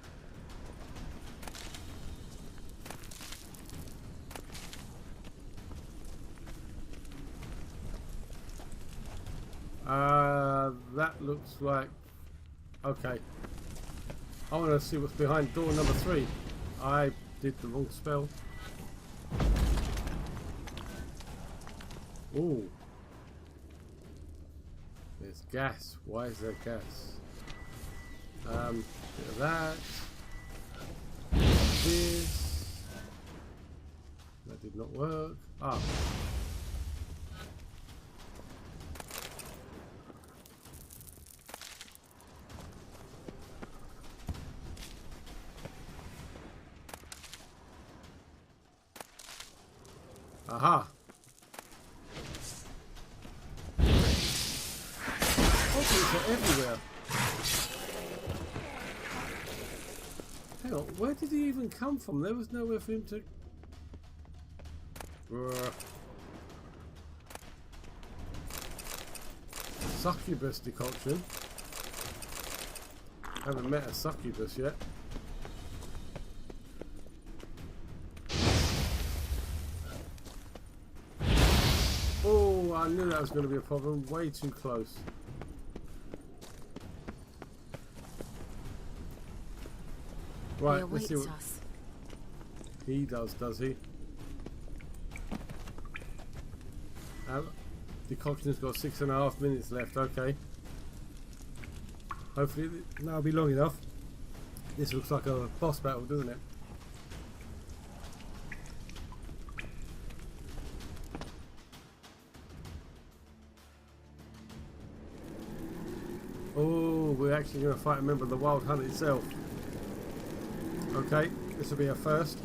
That looks like... Okay. I want to see what's behind door number 3. I did the wrong spell. Ooh. There's gas. Why is there gas? Bit of that. This. That did not work. Ah. Aha. Are everywhere. Hang on, where did he even come from? There was nowhere for him to... Succubus decoction. Haven't met a succubus yet. Oh, I knew that was going to be a problem. Way too close. Right, let's see what he does he? Decoction's got 6.5 minutes left, okay. Hopefully that'll be long enough. This looks like a boss battle, doesn't it? Oh, we're actually going to fight a member of the Wild Hunt itself. Okay, this will be our first.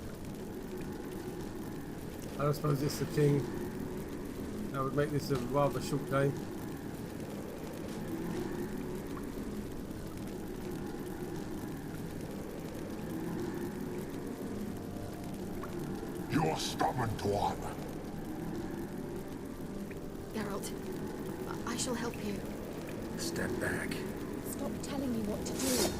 I don't suppose it's the king. That would make this a rather short game. You're stubborn, Tuan. Geralt, I shall help you. Step back. Stop telling me what to do.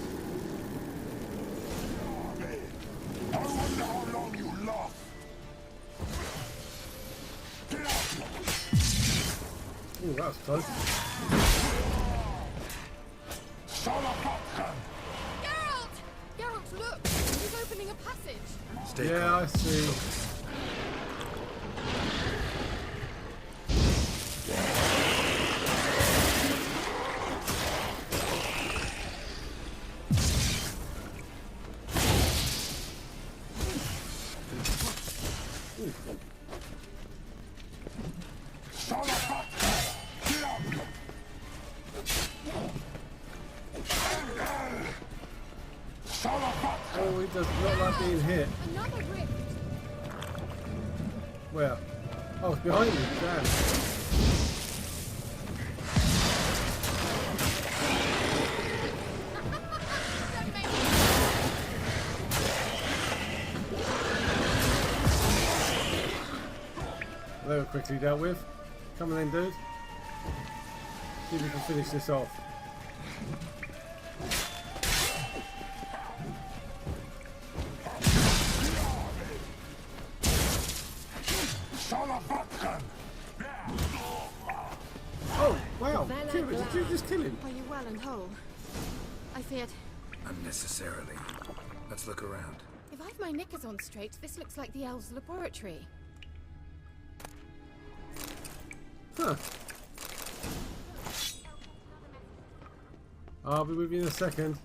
I wonder how long you last. Oh, that was close. Geralt! Geralt, look! He's opening a passage. Stay Yeah, calm. I see. Oh, he does not like being hit. Another rift. Where? Oh, it's behind you. Damn. They were quickly dealt with. Come on then, dude. See if we can finish this off. Oh, wow. Kill him. Did you just kill him? Are you well and whole? I feared. Unnecessarily. Let's look around. If I've my knickers on straight, this looks like the elves' laboratory. Huh. I'll be with you in a second.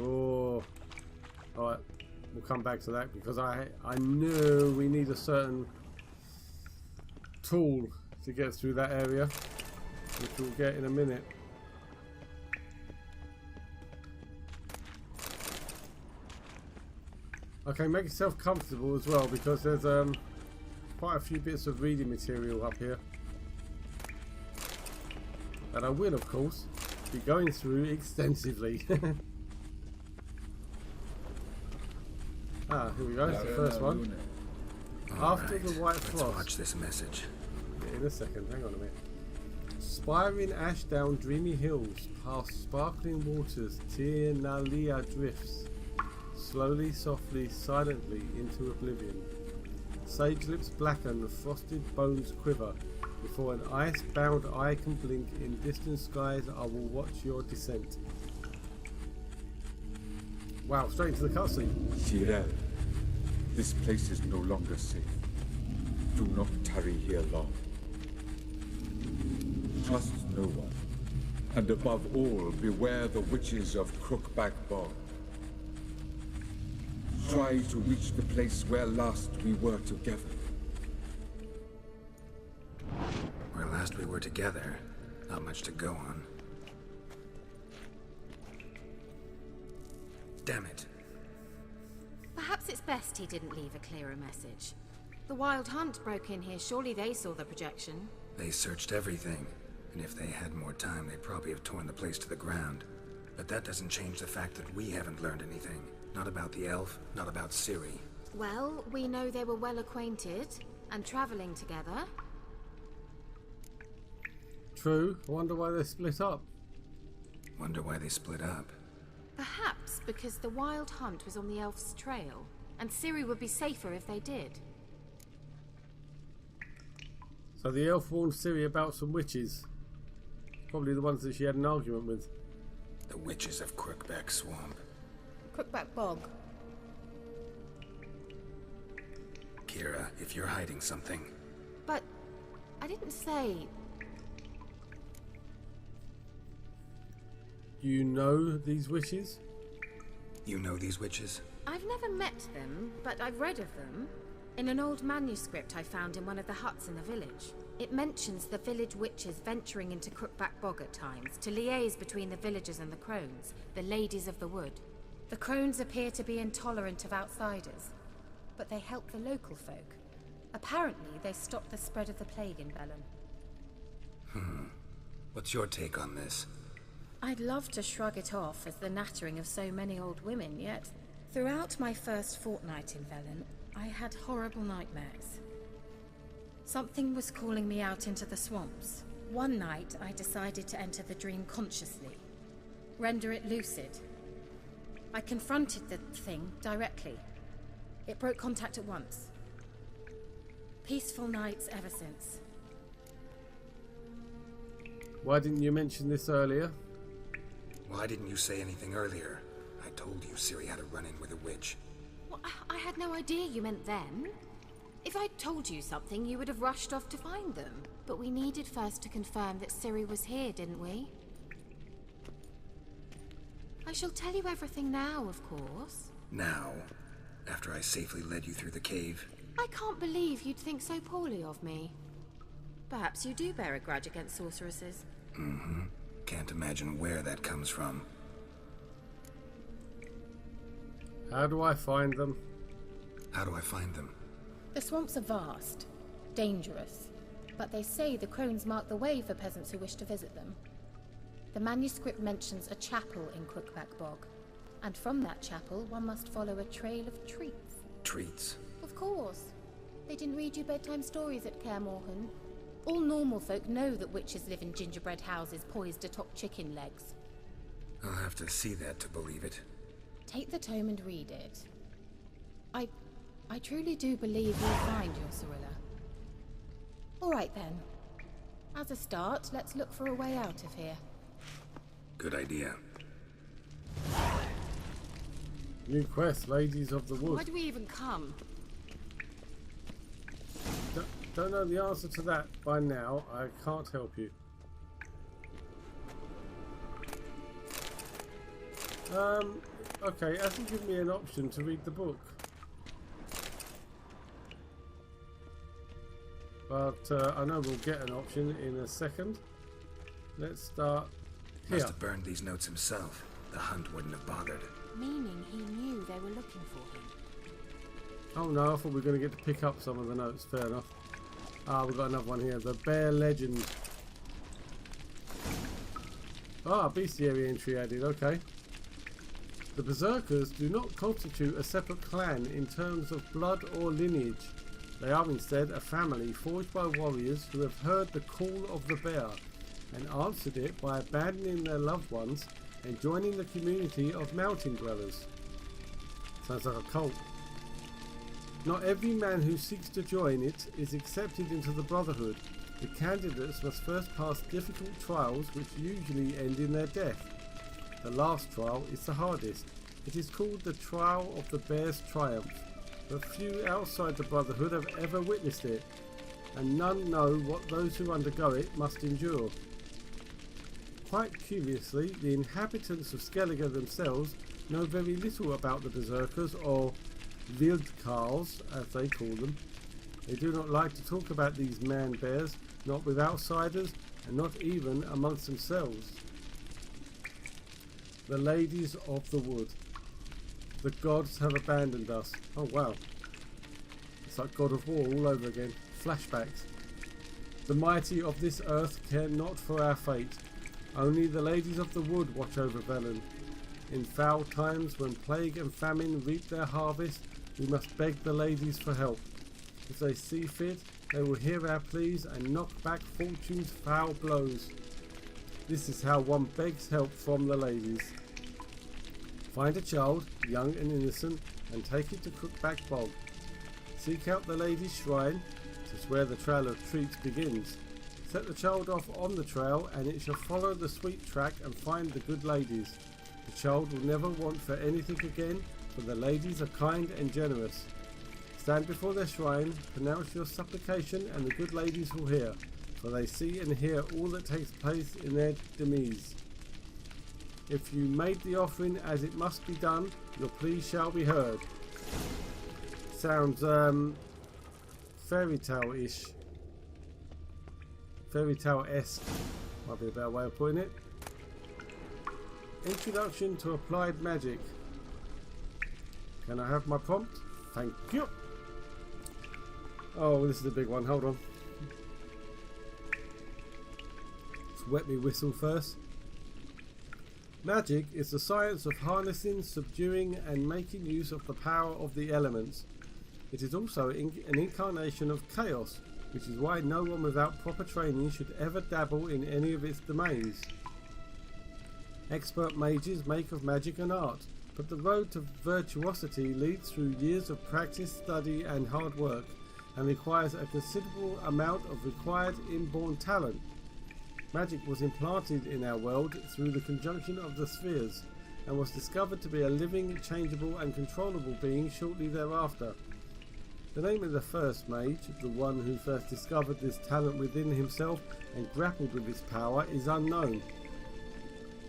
Oh, alright. We'll come back to that because I knew we need a certain tool to get through that area, which we'll get in a minute. Okay, make yourself comfortable as well because there's quite a few bits of reading material up here that I will, of course, be going through extensively. Here we go, it's the first one. After the White Frost. Let's watch this message. Yeah, in a second, hang on a minute. Spiring ash down dreamy hills, past sparkling waters, Tir Nalia drifts, slowly, softly, silently into oblivion. Sage lips blacken, frosted bones quiver. Before an ice-bound eye can blink, in distant skies I will watch your descent. Wow, straight into the cutscene. Tyrell, this place is no longer safe. Do not tarry here long. Trust no one. And above all, beware the witches of Crookback Bog. Try to reach the place where last we were together. Where last we were together, not much to go on. Damn it. Perhaps it's best he didn't leave a clearer message. The Wild Hunt broke in here. Surely they saw the projection. They searched everything, and if they had more time, they'd probably have torn the place to the ground. But that doesn't change the fact that we haven't learned anything. Not about the elf, not about Ciri. Well, we know they were well acquainted and traveling together. True. I wonder why they split up. Wonder why they split up. Perhaps because the Wild Hunt was on the elf's trail, and Ciri would be safer if they did. So the elf warned Ciri about some witches. Probably the ones that she had an argument with. The witches of Crookback Swamp. Crookback Bog. Kira, if you're hiding something... But I didn't say... You know these witches? You know these witches? I've never met them, but I've read of them. In an old manuscript I found in one of the huts in the village. It mentions the village witches venturing into Crookback Bog at times to liaise between the villagers and the crones, the ladies of the wood. The crones appear to be intolerant of outsiders, but they help the local folk. Apparently, they stopped the spread of the plague in Velen. What's your take on this? I'd love to shrug it off as the nattering of so many old women, yet throughout my first fortnight in Velen, I had horrible nightmares. Something was calling me out into the swamps. One night, I decided to enter the dream consciously, render it lucid. I confronted the thing directly. It broke contact at once. Peaceful nights ever since. Why didn't you mention this earlier? Why didn't you say anything earlier? I told you Ciri had a run-in with a witch. Well, I had no idea you meant them. If I'd told you something, you would have rushed off to find them. But we needed first to confirm that Ciri was here, didn't we? I shall tell you everything now, of course. Now? After I safely led you through the cave? I can't believe you'd think so poorly of me. Perhaps you do bear a grudge against sorceresses. Mm-hmm. Can't imagine where that comes from. How do I find them? How do I find them? The swamps are vast, dangerous, but they say the crones mark the way for peasants who wish to visit them. The manuscript mentions a chapel in Crookback Bog, and from that chapel one must follow a trail of treats. Treats? Of course. They didn't read you bedtime stories at Kaer Morhen. All normal folk know that witches live in gingerbread houses poised atop chicken legs. I'll have to see that to believe it. Take the tome and read it. I truly do believe you'll find your Cirilla. All right then. As a start, let's look for a way out of here. Good idea. New quest, Ladies of the Wood. Why do we even come? Don't know the answer to that by now. I can't help you. Okay, it hasn't given me an option to read the book. But I know we'll get an option in a second. Let's start here. Must have burned these notes himself. The hunt wouldn't have bothered. Meaning he knew they were looking for him. Oh no, I thought we were going to get to pick up some of the notes. Fair enough. Ah, we've got another one here. The Bear Legend. Ah, bestiary entry added. Okay. The Berserkers do not constitute a separate clan in terms of blood or lineage. They are instead a family forged by warriors who have heard the call of the bear and answered it by abandoning their loved ones and joining the community of mountain dwellers. Sounds like a cult. Not every man who seeks to join it is accepted into the Brotherhood. The candidates must first pass difficult trials which usually end in their death. The last trial is the hardest. It is called the Trial of the Bear's Triumph, but few outside the Brotherhood have ever witnessed it, and none know what those who undergo it must endure. Quite curiously, the inhabitants of Skellige themselves know very little about the Berserkers, or Wildkarls as they call them. They do not like to talk about these man-bears, not with outsiders, and not even amongst themselves. The Ladies of the Wood. The gods have abandoned us. Oh wow. It's like God of War all over again. Flashbacks. The mighty of this earth care not for our fate. Only the Ladies of the Wood watch over Velen. In foul times when plague and famine reap their harvest, we must beg the ladies for help. If they see fit, they will hear our pleas and knock back fortune's foul blows. This is how one begs help from the ladies. Find a child, young and innocent, and take it to Crookback Bog. Seek out the lady's shrine, it is where the trail of treats begins. Set the child off on the trail and it shall follow the sweet track and find the good ladies. The child will never want for anything again, for the ladies are kind and generous. Stand before their shrine, pronounce your supplication and the good ladies will hear, for they see and hear all that takes place in their demise. If you made the offering as it must be done, your plea shall be heard. Sounds fairy tale-ish. Fairy tale-esque. Might be a better way of putting it. Introduction to Applied Magic. Can I have my prompt? Thank you. Oh, this is a big one. Hold on. Let's wet me whistle first. Magic is the science of harnessing, subduing and making use of the power of the elements. It is also an incarnation of chaos, which is why no one without proper training should ever dabble in any of its domains. Expert mages make of magic an art, but the road to virtuosity leads through years of practice, study and hard work, and requires a considerable amount of required inborn talent. Magic was implanted in our world through the conjunction of the spheres, and was discovered to be a living, changeable and controllable being shortly thereafter. The name of the first mage, the one who first discovered this talent within himself and grappled with its power, is unknown.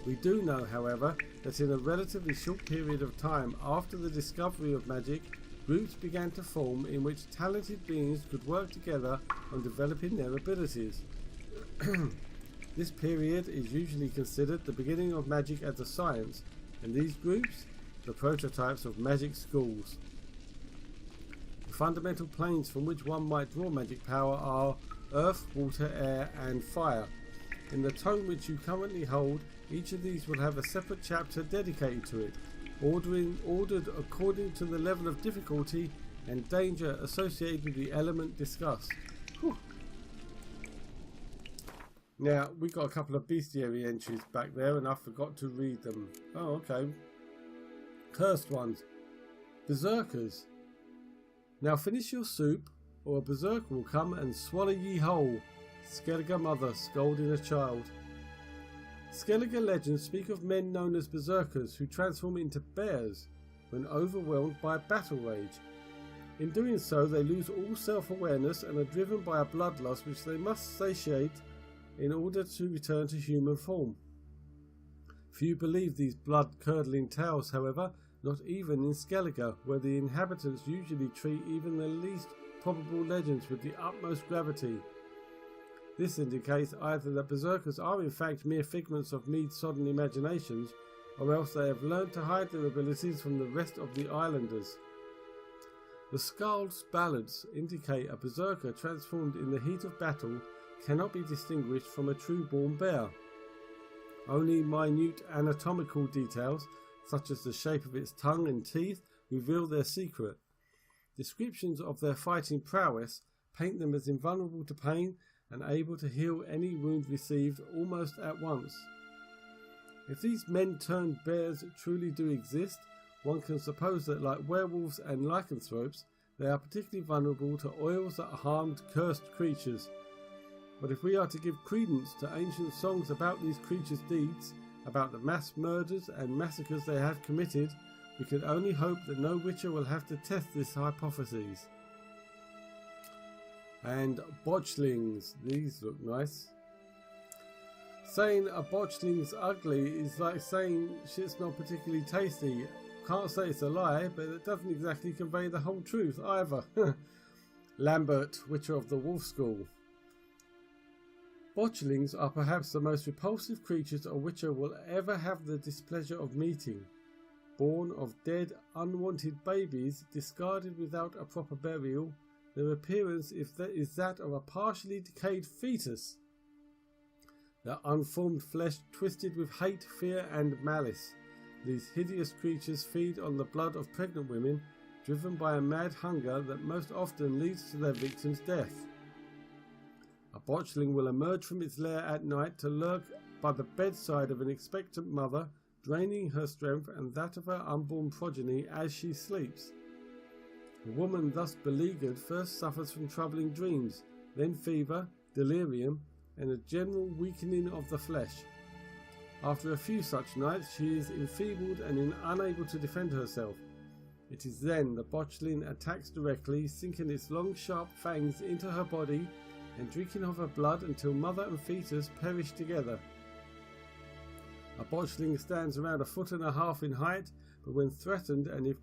We do know, however, that in a relatively short period of time after the discovery of magic, groups began to form in which talented beings could work together on developing their abilities. This period is usually considered the beginning of magic as a science, and these groups, the prototypes of magic schools. The fundamental planes from which one might draw magic power are earth, water, air and fire. In the tome which you currently hold, each of these will have a separate chapter dedicated to it, ordered according to the level of difficulty and danger associated with the element discussed. Whew. Now, we got a couple of bestiary entries back there and I forgot to read them. Oh, okay. Cursed ones. Berserkers. Now finish your soup, or a berserker will come and swallow ye whole. Skellige mother scolding a child. Skellige legends speak of men known as berserkers who transform into bears when overwhelmed by battle rage. In doing so, they lose all self-awareness and are driven by a bloodlust which they must satiate in order to return to human form. Few believe these blood-curdling tales, however, not even in Skellige, where the inhabitants usually treat even the least probable legends with the utmost gravity. This indicates either that berserkers are in fact mere figments of mead-sodden imaginations, or else they have learned to hide their abilities from the rest of the islanders. The Skald's ballads indicate a berserker transformed in the heat of battle cannot be distinguished from a true-born bear. Only minute anatomical details, such as the shape of its tongue and teeth, reveal their secret. Descriptions of their fighting prowess paint them as invulnerable to pain and able to heal any wound received almost at once. If these men-turned bears truly do exist, one can suppose that, like werewolves and lycanthropes, they are particularly vulnerable to oils that harmed cursed creatures. But if we are to give credence to ancient songs about these creatures' deeds, about the mass murders and massacres they have committed, we can only hope that no witcher will have to test this hypothesis. And botchlings, these look nice. Saying a botchling's ugly is like saying shit's not particularly tasty. Can't say it's a lie, but it doesn't exactly convey the whole truth either. Lambert, Witcher of the Wolf School. Botchlings are perhaps the most repulsive creatures a witcher will ever have the displeasure of meeting. Born of dead, unwanted babies, discarded without a proper burial, their appearance is that of a partially decayed fetus. Their unformed flesh twisted with hate, fear and malice. These hideous creatures feed on the blood of pregnant women, driven by a mad hunger that most often leads to their victim's death. A botchling will emerge from its lair at night to lurk by the bedside of an expectant mother, draining her strength and that of her unborn progeny as she sleeps. The woman thus beleaguered first suffers from troubling dreams, then fever, delirium, and a general weakening of the flesh. After a few such nights, she is enfeebled and unable to defend herself. It is then the botchling attacks directly, sinking its long sharp fangs into her body and drinking of her blood until mother and fetus perish together. A botchling stands around 1.5 feet in height, but when threatened and if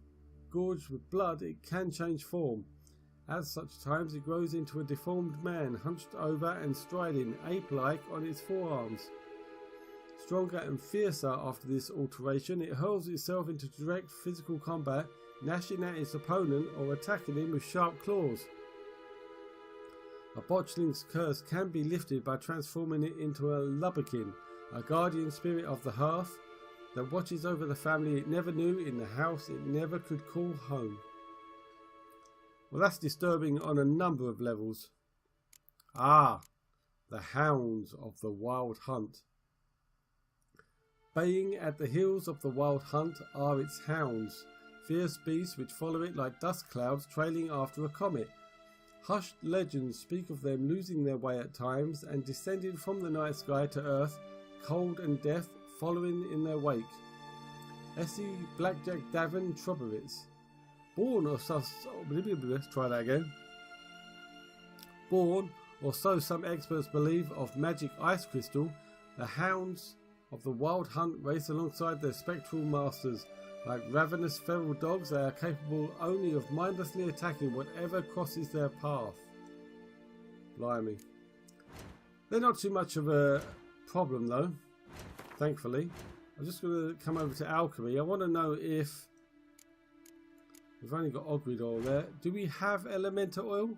gorged with blood, it can change form. At such times it grows into a deformed man, hunched over and striding, ape-like, on its forearms. Stronger and fiercer after this alteration, it hurls itself into direct physical combat, gnashing at its opponent or attacking him with sharp claws. A botchling's curse can be lifted by transforming it into a lubberkin, a guardian spirit of the hearth that watches over the family it never knew in the house it never could call home. Well, that's disturbing on a number of levels. Ah, the hounds of the Wild Hunt. Baying at the heels of the Wild Hunt are its hounds, fierce beasts which follow it like dust clouds trailing after a comet. Hushed legends speak of them losing their way at times and descending from the night sky to earth, cold and death following in their wake. Essie Blackjack Davin Trobowitz. Born or so some experts believe of magic ice crystal, the hounds of the Wild Hunt race alongside their spectral masters. Like ravenous feral dogs, they are capable only of mindlessly attacking whatever crosses their path. Blimey. They're not too much of a problem though, thankfully. I'm just going to come over to alchemy. I want to know if we've only got Ogrid oil there. Do we have elemental oil?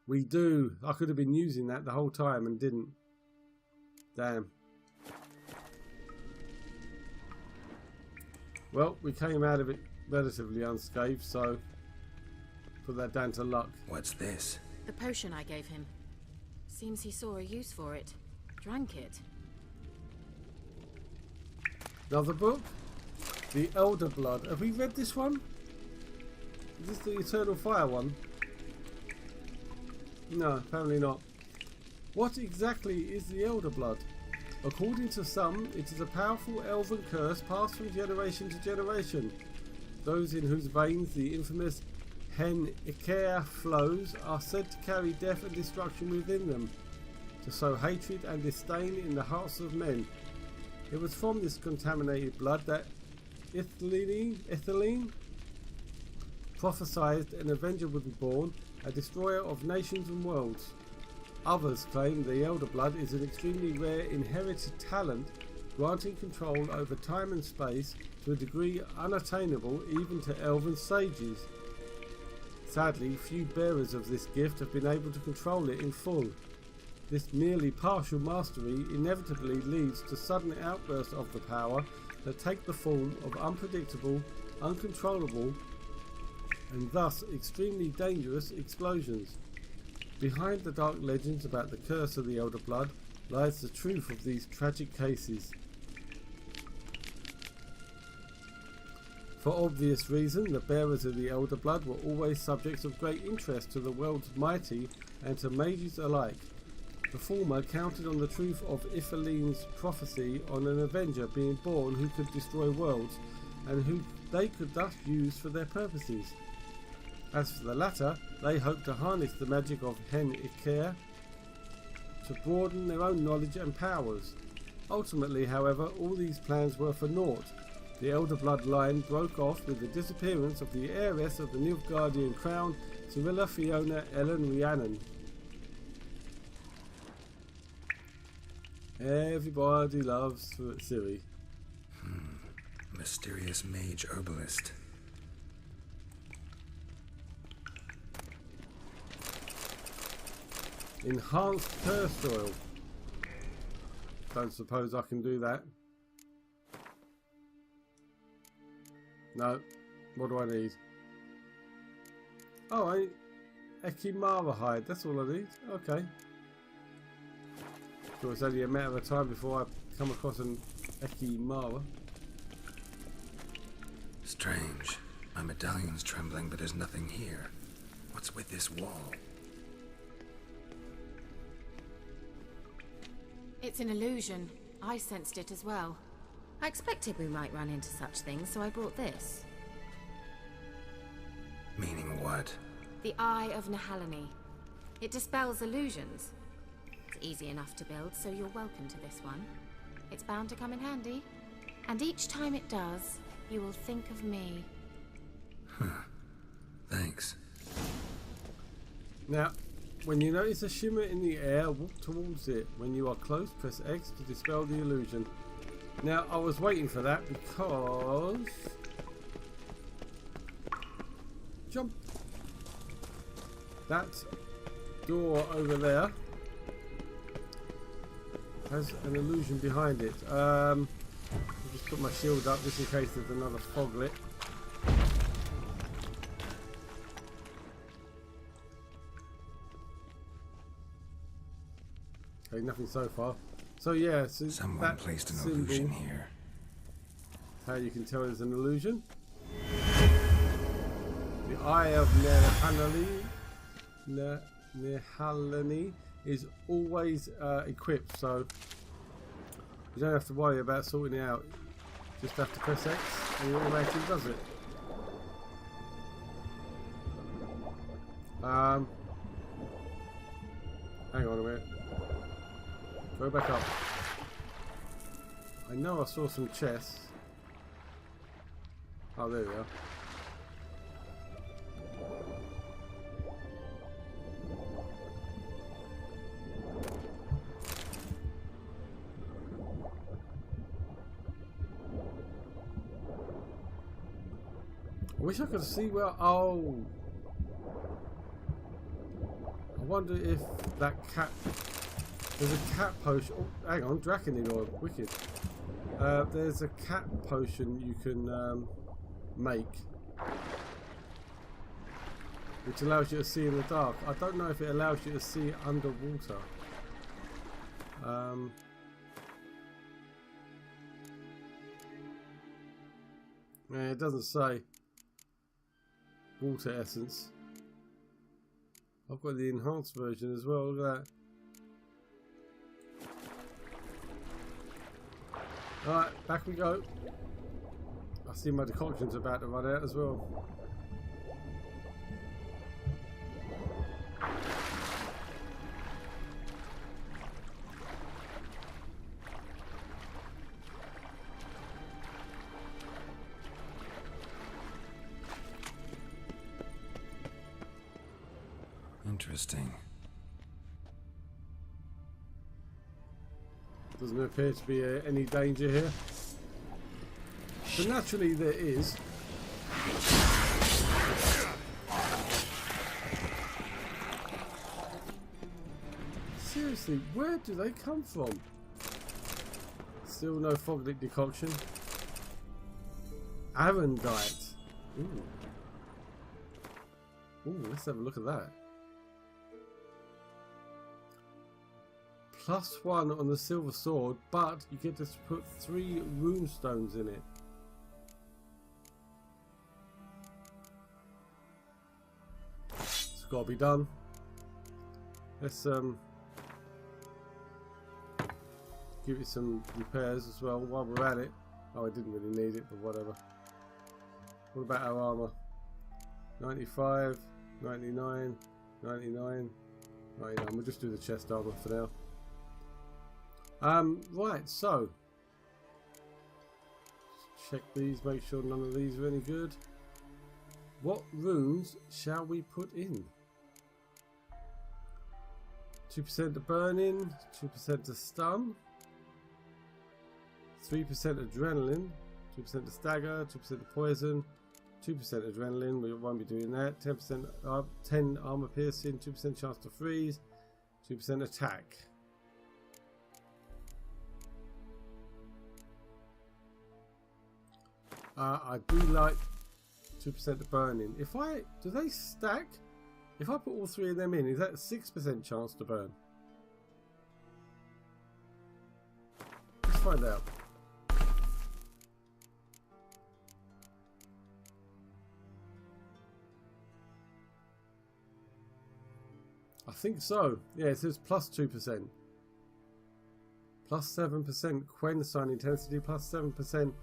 We do. I could have been using that the whole time and didn't. Damn. Well, we came out of it relatively unscathed, so put that down to luck. What's this? The potion I gave him. Seems he saw a use for it. Drank it. Another book? The Elder Blood. Have we read this one? Is this the Eternal Fire one? No, apparently not. What exactly is the Elder Blood? According to some, it is a powerful elven curse passed from generation to generation. Those in whose veins the infamous Hen Iker flows are said to carry death and destruction within them. to sow hatred and disdain in the hearts of men. It was from this contaminated blood that Ithilien prophesied an avenger would be born, a destroyer of nations and worlds. Others claim the Elder Blood is an extremely rare inherited talent, granting control over time and space to a degree unattainable even to elven sages. Sadly, few bearers of this gift have been able to control it in full. This merely partial mastery inevitably leads to sudden outbursts of the power that take the form of unpredictable, uncontrollable, and thus extremely dangerous explosions. Behind the dark legends about the curse of the Elder Blood lies the truth of these tragic cases. For obvious reason, the bearers of the Elder Blood were always subjects of great interest to the world's mighty and to mages alike. The former counted on the truth of Ithilien's prophecy on an avenger being born who could destroy worlds, and who they could thus use for their purposes. As for the latter, they hoped to harness the magic of Hen Iker to broaden their own knowledge and powers. Ultimately, however, all these plans were for naught. The Elder Blood line broke off with the disappearance of the heiress of the Nilfgaardian crown, Cirilla Fiona Ellen Rhiannon. Everybody loves Ciri. Mysterious mage herbalist. Enhanced cursed oil. Don't suppose I can do that. No. What do I need? Oh, Ekimara hide. That's all I need. Okay. So it's only a matter of time before I come across an Ekimara. Strange. My medallion's trembling, but there's nothing here. What's with this wall? It's an illusion. I sensed it as well. I expected we might run into such things, so I brought this. Meaning what? The Eye of Nehaleni. It dispels illusions. It's easy enough to build, so you're welcome to this one. It's bound to come in handy. And each time it does, you will think of me. Huh. Thanks. Now, when you notice a shimmer in the air, walk towards it. When you are close, press X to dispel the illusion. Now, I was waiting for that because... Jump! That door over there has an illusion behind it. I'll just put my shield up just in case there's another foglet. Okay, nothing so far. So yeah, so someone placed an illusion here. How you can tell there's an illusion. The Eye of Nehaleni is always equipped, so you don't have to worry about sorting it out. Just have to press X and it automatically does it. Hang on a minute. Go back up. I know I saw some chests. Oh, there we are. I wish I could see where... Oh! I wonder if that cat... There's a cat potion... Oh, hang on, Draconid oil. Wicked. There's a cat potion you can make. Which allows you to see in the dark. I don't know if it allows you to see underwater. Yeah, it doesn't say. Water essence. I've got the enhanced version as well, look at that. Alright, back we go. I see my decoction's about to run out as well. Interesting. Doesn't appear to be any danger here. So naturally there is. Seriously, where do they come from? Still no Foglit decoction. Arendite. Ooh. Ooh, let's have a look at that. +1 on the silver sword, but you get to put 3 rune stones in it. It's got to be done. Let's give it some repairs as well while we're at it. Oh, I didn't really need it, but whatever. What about our armor? 95, 99, 99, 99. We'll just do the chest armor for now. Right, so check these, make sure none of these are any good. What runes shall we put in? 2% to burning, 2% to stun, 3% adrenaline, 2% to stagger, 2% to poison, 2% adrenaline, we won't be doing that, 10% 10 armor piercing, 2% chance to freeze, 2% attack. I do like 2% to burning. Do they stack? If I put all 3 of them in, is that a 6% chance to burn? Let's find out. I think so. Yeah, it says +2%. +7% Quen sign intensity, +7%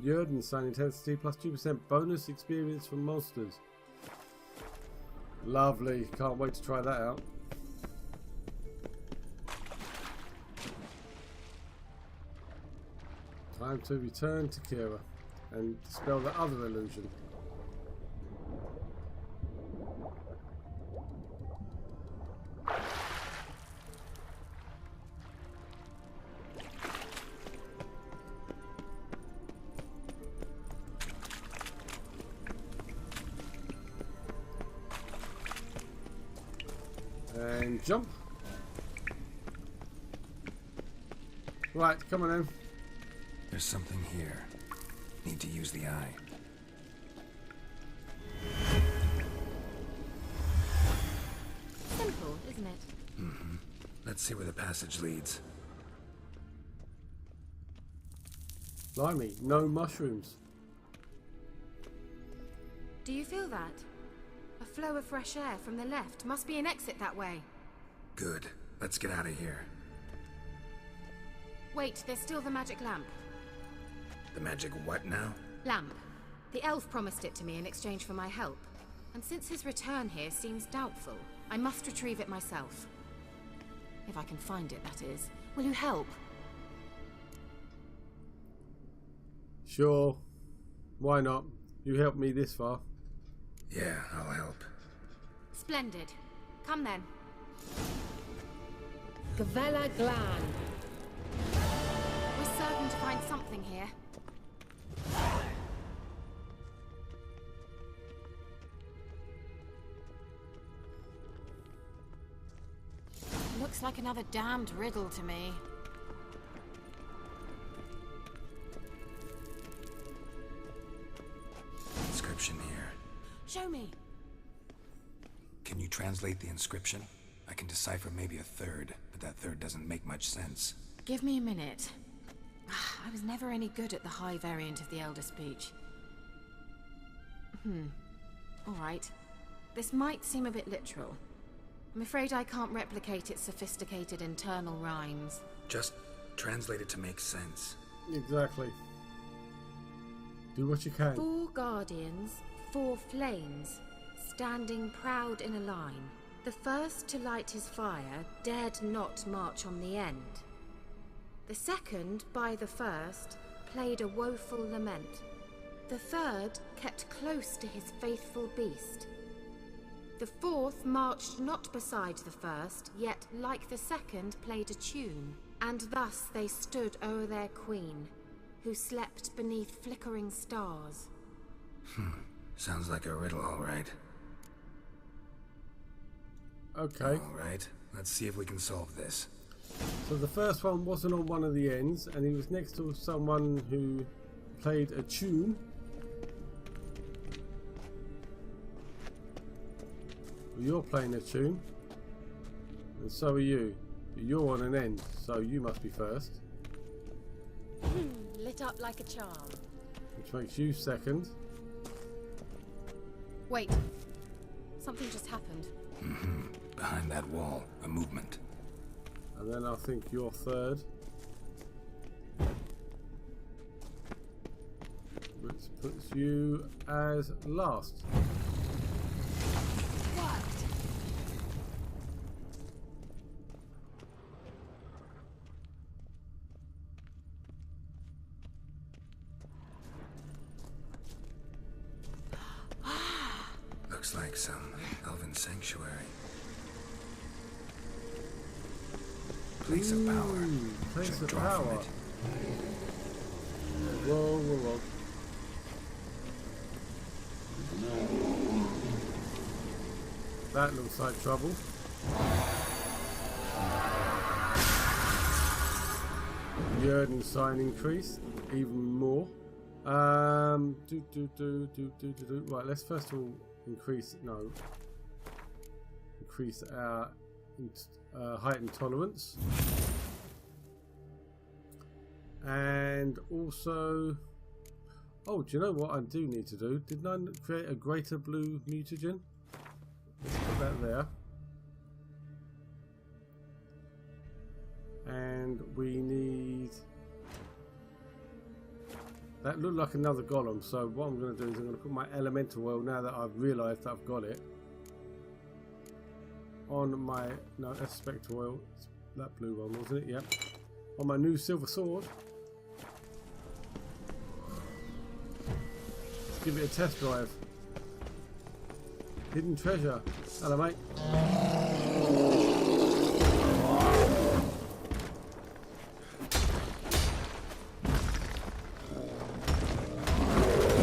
Yrden sign intensity, +2% bonus experience from monsters. Lovely. Can't wait to try that out. Time to return to Kira and dispel the other illusion. And jump. Right, come on then. There's something here. Need to use the eye. Simple, isn't it? Mm-hmm. Let's see where the passage leads. Blimey, no mushrooms. Do you feel that? A flow of fresh air from the left. Must be an exit that way. Good. Let's get out of here. Wait, there's still the magic lamp. The magic what now? Lamp. The elf promised it to me in exchange for my help. And since his return here seems doubtful, I must retrieve it myself. If I can find it, that is. Will you help? Sure. Why not? You helped me this far. Yeah, I'll help. Splendid. Come then. Gavella Glan. We're certain to find something here. Looks like another damned riddle to me. Inscription here. Show me. Can you translate the inscription? I can decipher maybe a third, but that third doesn't make much sense. Give me a minute. I was never any good at the high variant of the Elder Speech. Alright. This might seem a bit literal. I'm afraid I can't replicate its sophisticated internal rhymes. Just translate it to make sense. Exactly. Do what you can. 4 guardians, 4 flames, standing proud in a line. The first to light his fire dared not march on the end. The second, by the first, played a woeful lament. The third kept close to his faithful beast. The fourth marched not beside the first, yet like the second played a tune. And thus they stood o'er their queen, who slept beneath flickering stars. Sounds like a riddle, all right. Okay. All right, let's see if we can solve this. So the first one wasn't on one of the ends, and he was next to someone who played a tune. Well, you're playing a tune, and so are you. But you're on an end, so you must be first. Lit up like a charm. Which makes you second. Wait. Something just happened. Behind that wall, a movement. And then I think you're third. Which puts you as last. Looks like some elven sanctuary. Place of power. Place Should of draw from power. it. Whoa, whoa, whoa. That looks like trouble. The earning sign increased even more. Right, let's first of all increase our height and tolerance, and also, oh, do you know what I do need to do? Didn't I create a greater blue mutagen? Let's put that there. And we need... That looked like another golem, so what I'm going to do is I'm going to put my elemental oil, now that I've realised that I've got it, on my... No, that's spectral oil. It's that blue one, wasn't it? Yep. On my new silver sword. Let's give it a test drive. Hidden treasure. Hello, mate.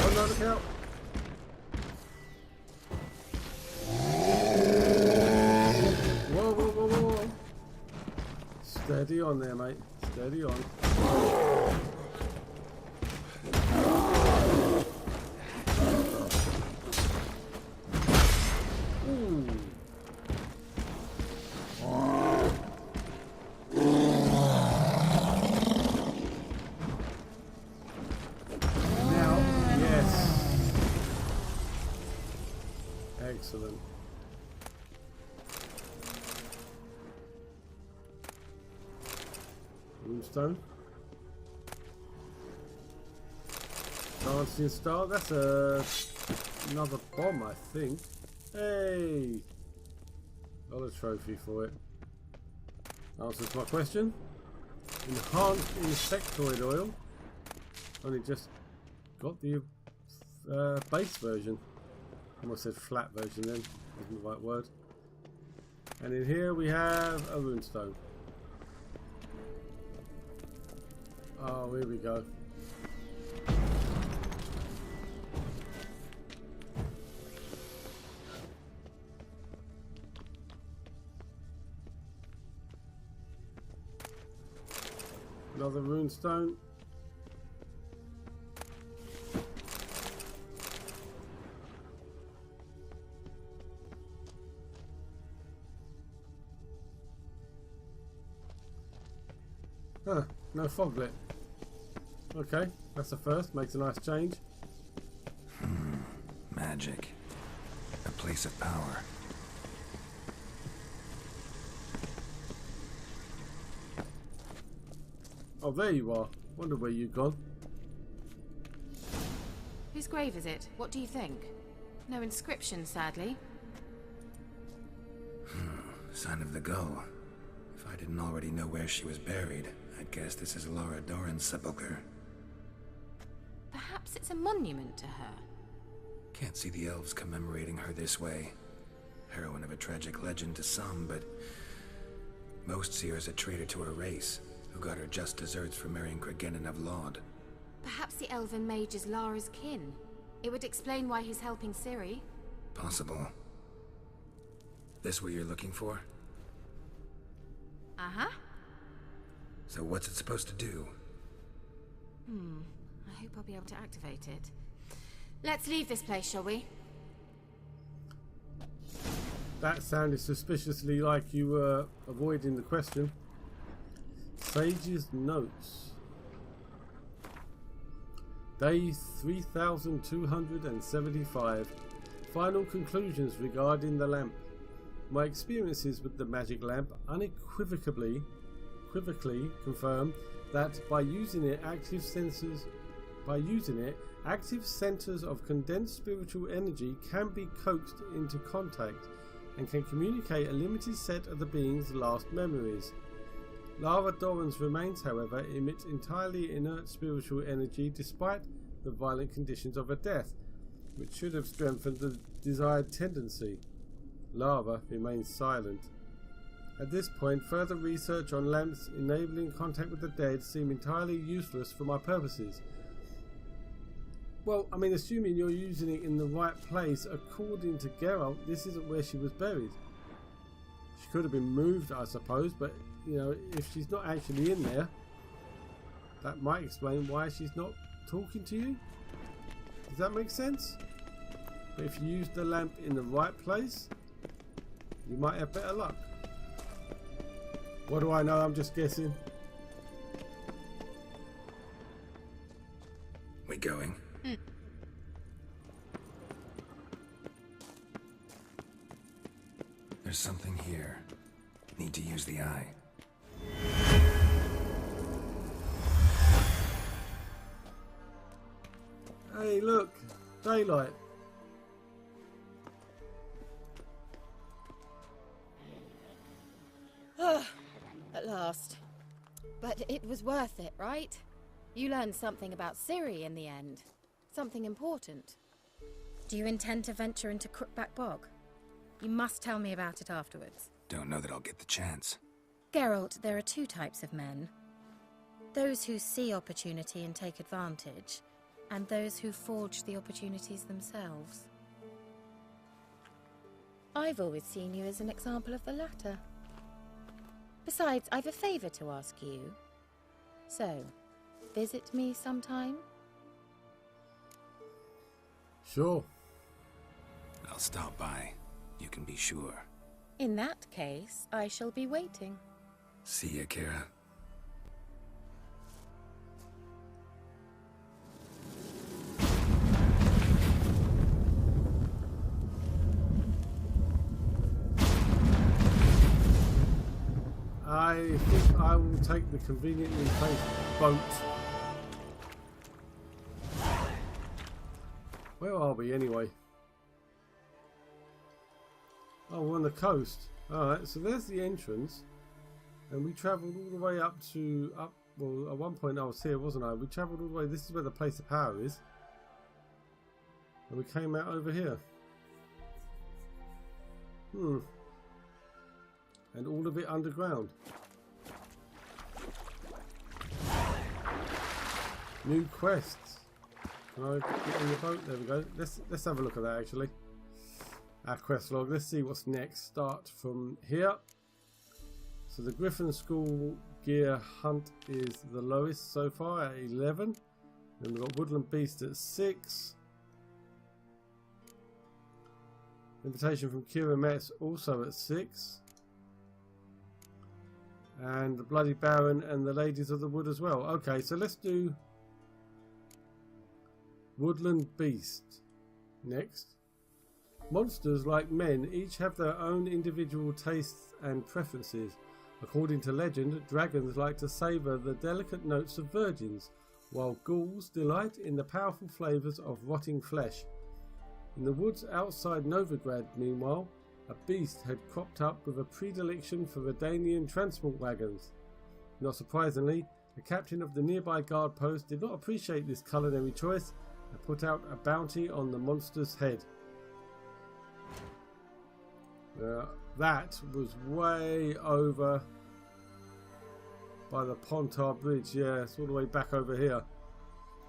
Oh no, look out. Whoa, whoa, whoa, whoa. Steady on there, mate. Steady on. Excellent. Moonstone. Dancing star. That's another bomb, I think. Hey, got a trophy for it. Answers my question. Enhanced insectoid oil. Only just got the base version. I almost said flat version then, wasn't the right word. And in here we have a runestone. Oh, here we go. Another runestone. Huh, no foglet. Okay, that's the first. Makes a nice change. Magic. A place of power. Oh, there you are. Wonder where you've gone. Whose grave is it? What do you think? No inscription, sadly. Sign of the gull. If I didn't already know where she was buried, I'd guess this is Laura Doran's sepulcher. Perhaps it's a monument to her. Can't see the elves commemorating her this way. Heroine of a tragic legend to some, but most see her as a traitor to her race, who got her just desserts for marrying Cregennan of Laud. Perhaps the elven mage is Lara's kin. It would explain why he's helping Ciri. Possible. This what you're looking for? Uh-huh. So what's it supposed to do? I hope I'll be able to activate it. Let's leave this place, shall we? That sounded suspiciously like you were avoiding the question. Sage's notes. Day 3275. Final conclusions regarding the lamp. My experiences with the magic lamp unequivocally confirm that by using it, active centers of condensed spiritual energy can be coaxed into contact and can communicate a limited set of the being's last memories. Lara Dorren's remains, however, emit entirely inert spiritual energy despite the violent conditions of her death, which should have strengthened the desired tendency. Lara remains silent. At this point, further research on lamps enabling contact with the dead seem entirely useless for my purposes. Well, I mean, assuming you're using it in the right place, according to Geralt, this isn't where she was buried. She could have been moved, I suppose, but, you know, if she's not actually in there, that might explain why she's not talking to you. Does that make sense? But if you use the lamp in the right place, you might have better luck. What do I know? I'm just guessing. We going? There's something here. Need to use the eye. Hey, look! Daylight. At last. But it was worth it, right? You learned something about Ciri in the end. Something important. Do you intend to venture into Crookback Bog? You must tell me about it afterwards. Don't know that I'll get the chance. Geralt, there are two types of men. Those who see opportunity and take advantage, and those who forge the opportunities themselves. I've always seen you as an example of the latter. Besides, I've a favor to ask you. So, visit me sometime? Sure. I'll stop by. You can be sure. In that case, I shall be waiting. See ya, Kara. I think I will take the conveniently placed boat. Where are we anyway? Oh, we're on the coast. Alright, so there's the entrance. And we travelled all the way up to... well, at one point I was here, wasn't I? We travelled all the way... This is where the place of power is. And we came out over here. And all of it underground. New quests. Can I get on the boat? There we go. Let's have a look at that actually. Our quest log. Let's see what's next. Start from here. So the Griffin School gear hunt is the lowest so far at 11. Then we've got Woodland Beast at 6. Invitation from Kira Metz also at 6. And the Bloody Baron and the Ladies of the Wood as well. Okay, so let's do Woodland Beast next. Monsters, like men, each have their own individual tastes and preferences. According to legend, dragons like to savour the delicate notes of virgins, while ghouls delight in the powerful flavours of rotting flesh. In the woods outside Novigrad, meanwhile, a beast had cropped up with a predilection for Redanian transport wagons. Not surprisingly, the captain of the nearby guard post did not appreciate this culinary choice and put out a bounty on the monster's head. That was way over by the Pontar Bridge. Yeah, it's all the way back over here.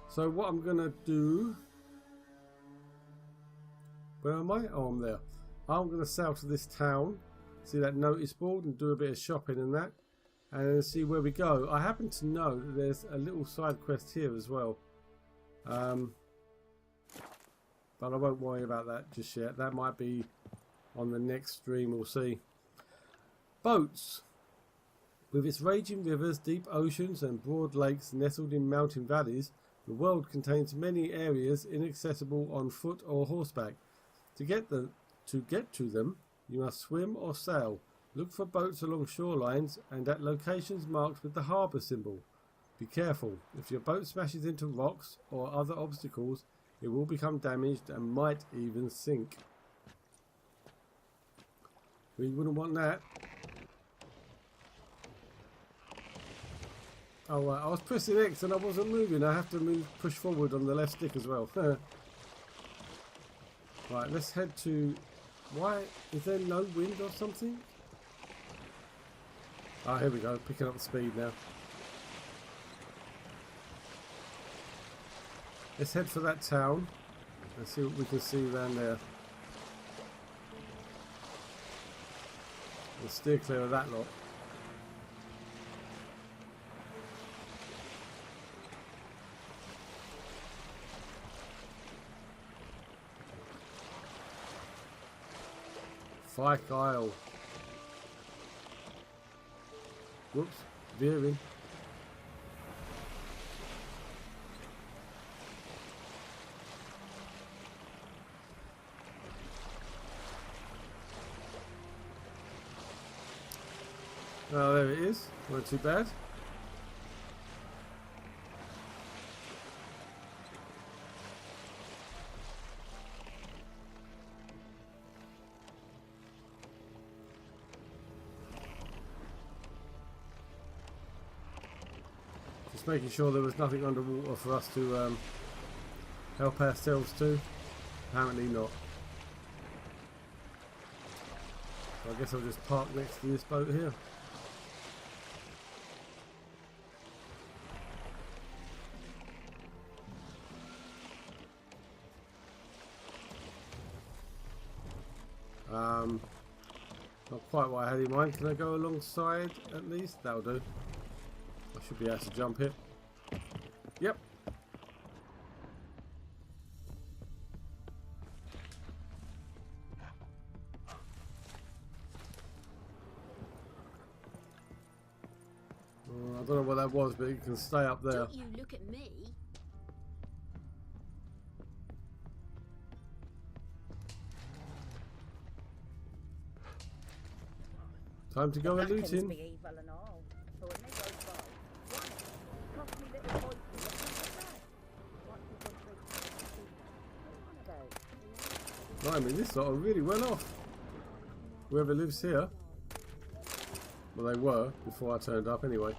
So what I'm going to do... Where am I? Oh, I'm there. I'm going to sail to this town, see that notice board and do a bit of shopping and that, and see where we go. I happen to know that there's a little side quest here as well. But I won't worry about that just yet. That might be on the next stream, we'll see. Boats. With its raging rivers, deep oceans and broad lakes nestled in mountain valleys, the world contains many areas inaccessible on foot or horseback. To get to them, you must swim or sail. Look for boats along shorelines and at locations marked with the harbour symbol. Be careful. If your boat smashes into rocks or other obstacles, it will become damaged and might even sink. We wouldn't want that. Oh, I was pressing X and I wasn't moving. I have to push forward on the left stick as well. Right, let's head to... Why? Is there no wind or something? Ah, here we go. Picking up the speed now. Let's head for that town. Let's see what we can see around there. We'll steer clear of that lot. Fyke Isle. Whoops, veering. Oh, there it is. Not too bad. Just making sure there was nothing underwater for us to help ourselves to. Apparently not. So I guess I'll just park next to this boat here. Not quite what I had in mind. Can I go alongside at least? That'll do. I should be able to jump it. Yep. I don't know what that was, but it can stay up there. Don't you look at me. Time to go looting. I mean, this lot are really well off. Whoever lives here. Well, they were before I turned up anyway.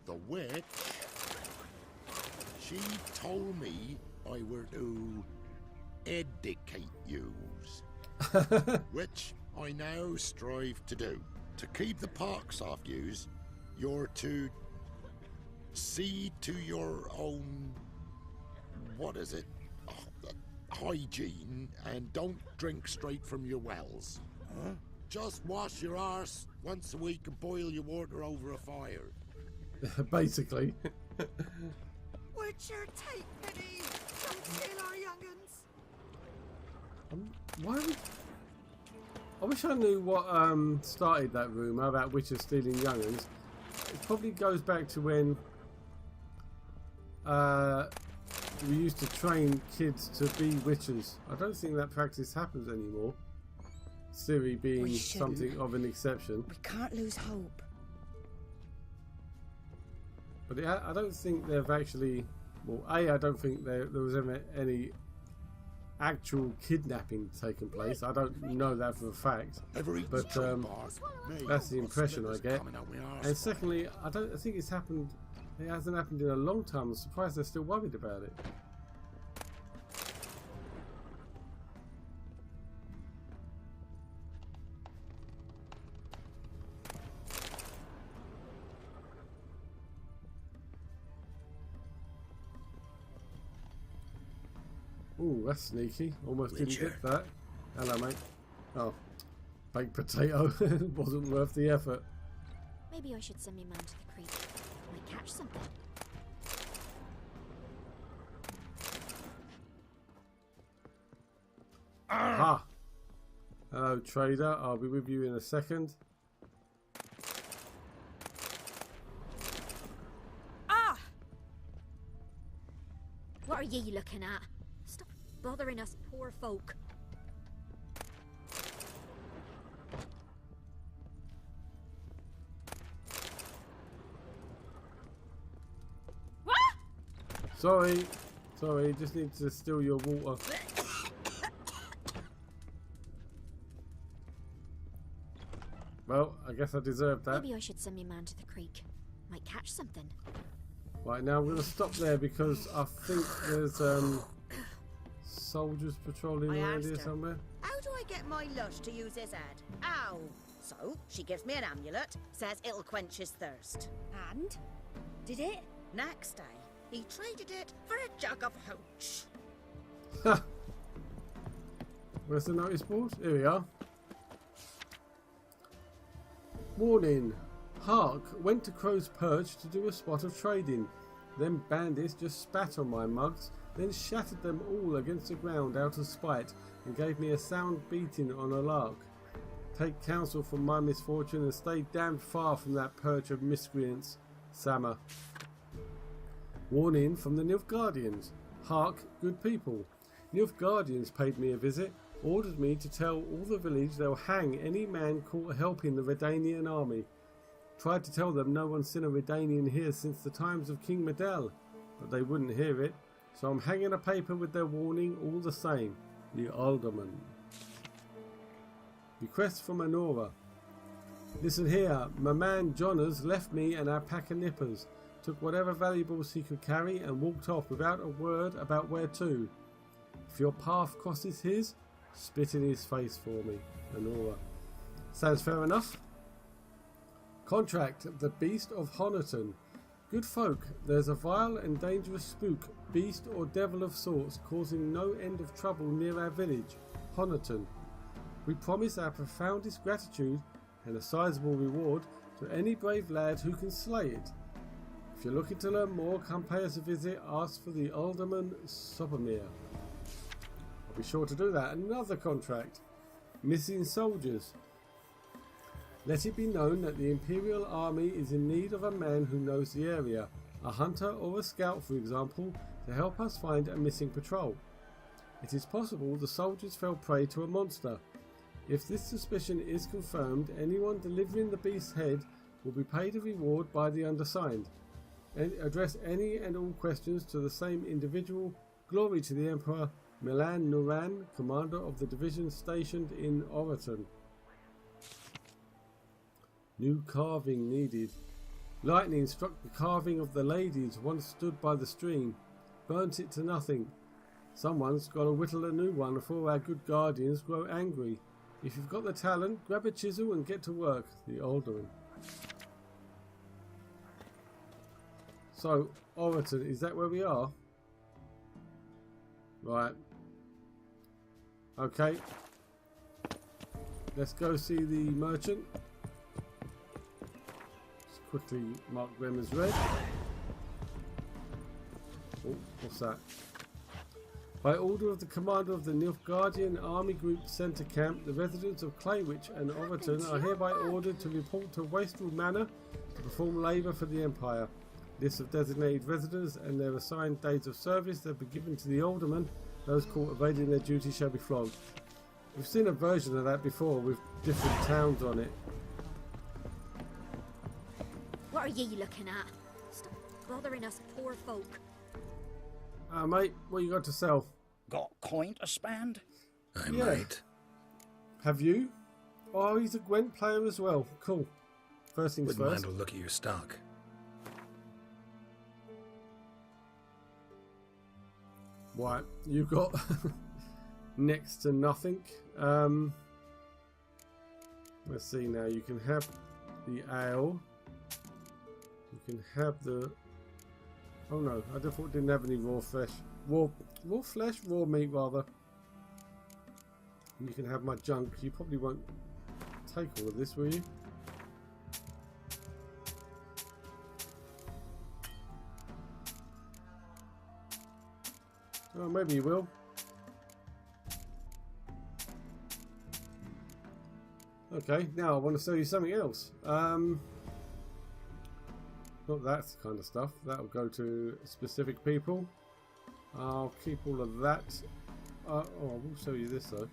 The witch, she told me I were to educate yous, which I now strive to do. To keep the pox off yous, you're to see to your own, what is it, hygiene, and don't drink straight from your wells. Huh? Just wash your arse once a week and boil your water over a fire. Basically. Witcher, take pity! Don't steal our young'uns! Why would... I wish I knew what started that rumour about witches stealing young'uns. It probably goes back to when we used to train kids to be witches. I don't think that practice happens anymore. Ciri being something of an exception. We can't lose hope. But I don't think they've actually... Well, I don't think there was ever any actual kidnapping taking place. I don't know that for a fact. But that's the impression I get. And secondly, I think it's happened It hasn't happened in a long time. I'm surprised they're still worried about it. Ooh, that's sneaky. Almost didn't get that. Hello, mate. Oh, baked potato. Wasn't worth the effort. Maybe I should send me man to the creek. Might catch something. Aha! Hello, trader. I'll be with you in a second. Ah! What are ye looking at? Stop bothering us poor folk. Sorry, just need to steal your water. Well, I guess I deserved that. Maybe I should send me man to the creek. Might catch something. Right, now I'm going to stop there because I think there's soldiers patrolling around here somewhere. How do I get my lush to use his head? Ow! So, she gives me an amulet, says it'll quench his thirst. And? Did it? Next day, he traded it for a jug of hooch. Ha! Where's the notice board? Here we are. Warning. Hark went to Crow's Perch to do a spot of trading. Then bandits just spat on my mugs, then shattered them all against the ground out of spite and gave me a sound beating on a lark. Take counsel from my misfortune and stay damned far from that perch of miscreants. Sama. Warning from the Nilfgaardians. Hark, good people. Nilfgaardians paid me a visit, ordered me to tell all the village they'll hang any man caught helping the Redanian army. Tried to tell them no one's seen a Redanian here since the times of King Medel, but they wouldn't hear it, so I'm hanging a paper with their warning all the same. The Alderman. Request from Anora. Listen here, my man Jonas left me and our pack of nippers, took whatever valuables he could carry and walked off without a word about where to. If your path crosses his, spit in his face for me, Anora. Sounds fair enough? Contract, the Beast of Honiton. Good folk, there's a vile and dangerous spook, beast or devil of sorts, causing no end of trouble near our village, Honiton. We promise our profoundest gratitude and a sizable reward to any brave lad who can slay it. If you're looking to learn more, come pay us a visit, ask for the Alderman Sobomir. I'll be sure to do that. Another contract. Missing soldiers. Let it be known that the Imperial Army is in need of a man who knows the area, a hunter or a scout for example, to help us find a missing patrol. It is possible the soldiers fell prey to a monster. If this suspicion is confirmed, anyone delivering the beast's head will be paid a reward by the undersigned. And address any and all questions to the same individual. Glory to the Emperor, Milan Nuran, commander of the division stationed in Oraton. New carving needed. Lightning struck the carving of the ladies once stood by the stream, burnt it to nothing. Someone's got to whittle a new one before our good guardians grow angry. If you've got the talent, grab a chisel and get to work, the Alderman. So, Oraton, is that where we are? Right. Okay. Let's go see the merchant. Just quickly mark them as red. Oh, what's that? By order of the commander of the Nilfgaardian Army Group Centre Camp, the residents of Claywich and Oraton are hereby ordered to report to Wastrel Manor to perform labour for the Empire. Lists of designated residents and their assigned days of service that be given to the Alderman. Those caught evading their duty shall be flogged. We've seen a version of that before with different towns on it. What are ye looking at? Stop bothering us poor folk. Mate, what you got to sell? Got coin to spend? I might. Have you? Oh, he's a Gwent player as well. Cool. First things Wouldn't first. mind a look at your stock. Right, you've got next to nothing. Let's see now. You can have the ale. You can have the. Oh no, I thought it didn't have any raw flesh. Raw meat rather. You can have my junk. You probably won't take all of this, will you? Oh, maybe you will. Okay, now I want to sell you something else. Not that kind of stuff. That'll go to specific people. I'll keep all of that. Oh, I will show you this though.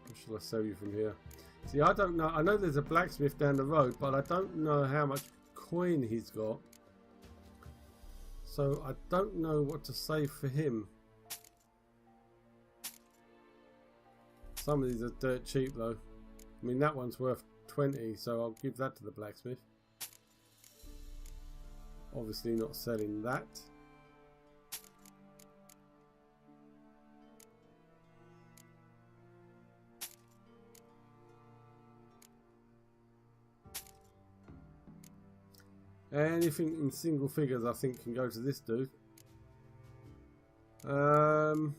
What shall I sell you from here? See, I don't know. I know there's a blacksmith down the road, but I don't know how much coin he's got. So I don't know what to say for him. Some of these are dirt cheap though. I mean, that one's worth 20, so I'll give that to the blacksmith. Obviously not selling that. Anything in single figures I think can go to this dude. Oh,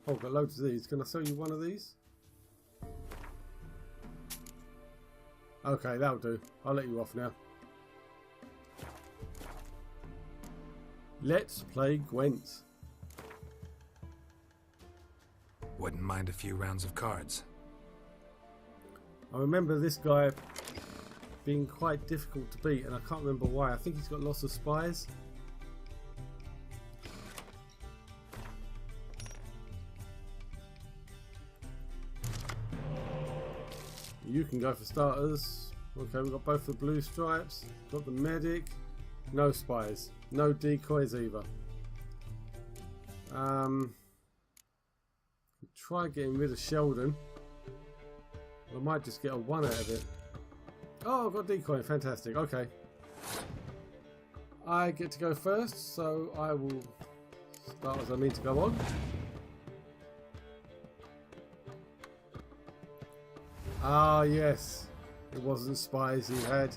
I've got loads of these. Can I sell you one of these? Okay, that'll do. I'll let you off now. Let's play Gwent. Wouldn't mind a few rounds of cards. I remember this guy being quite difficult to beat, and I can't remember why. I think he's got lots of spies. You can go for starters. Okay, we've got both the blue stripes. Got the medic. No spies. No decoys either. Try getting rid of Sheldon. I might just get a 1 out of it. Oh, I've got decoy. Fantastic. Okay. I get to go first, so I will start as I need to go on. Ah, yes. It wasn't spies he had.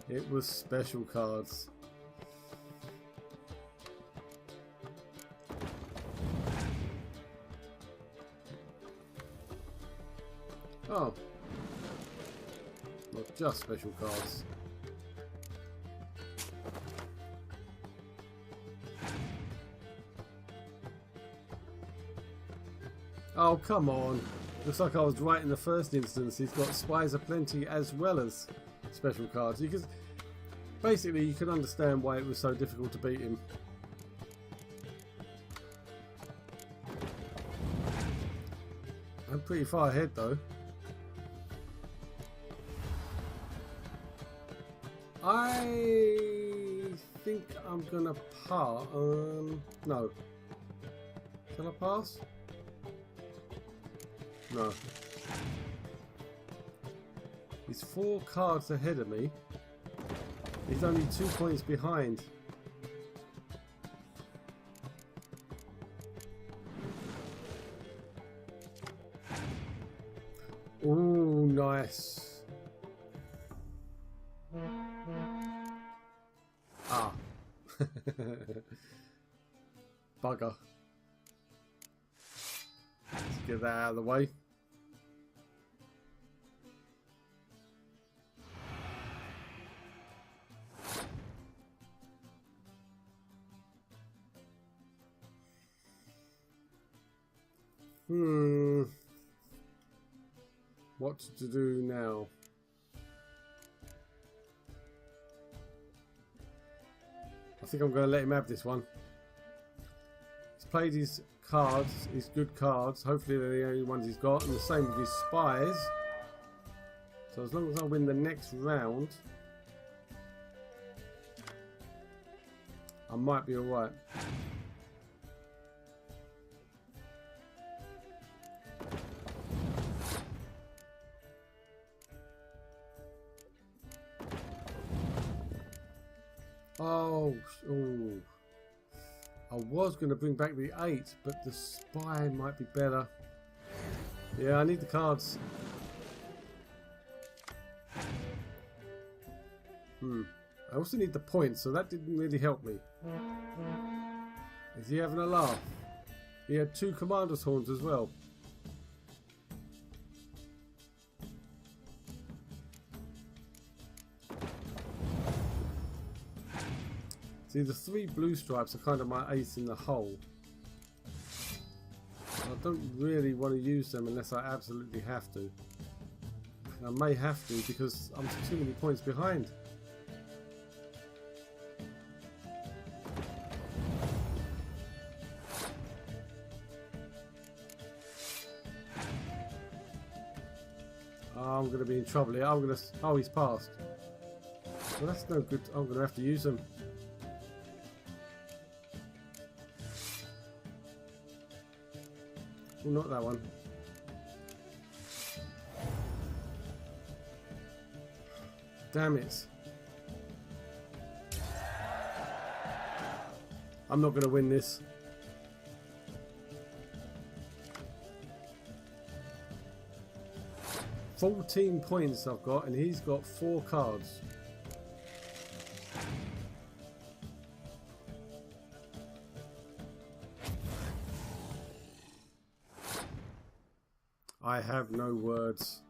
It was special cards. Oh. Not just special cards. Oh, come on. Looks like I was right in the first instance. He's got spies aplenty as well as special cards. Basically, you can understand why it was so difficult to beat him. I'm pretty far ahead though. I think I'm gonna pass. No. Can I pass? No. He's 4 cards ahead of me. He's only 2 points behind. Ooh, nice. Ah. Bugger. Let's get that out of the way. What to do now? I think I'm going to let him have this one. He's played his cards, his good cards. Hopefully they're the only ones he's got. And the same with his spies. So as long as I win the next round, I might be alright. Oh, oh. I was going to bring back the 8, but the spy might be better. Yeah, I need the cards. I also need the points, so that didn't really help me. Is he having a laugh? He had 2 commander's horns as well. See, the 3 blue stripes are kind of my ace in the hole. I don't really want to use them unless I absolutely have to. I may have to because I'm too many points behind. I'm going to be in trouble here. I'm going to... Oh, he's passed. Well, that's no good. I'm going to have to use them. Oh, not that one. Damn it. I'm not going to win this. $14 points I've got, and he's got 4 cards. I have no words.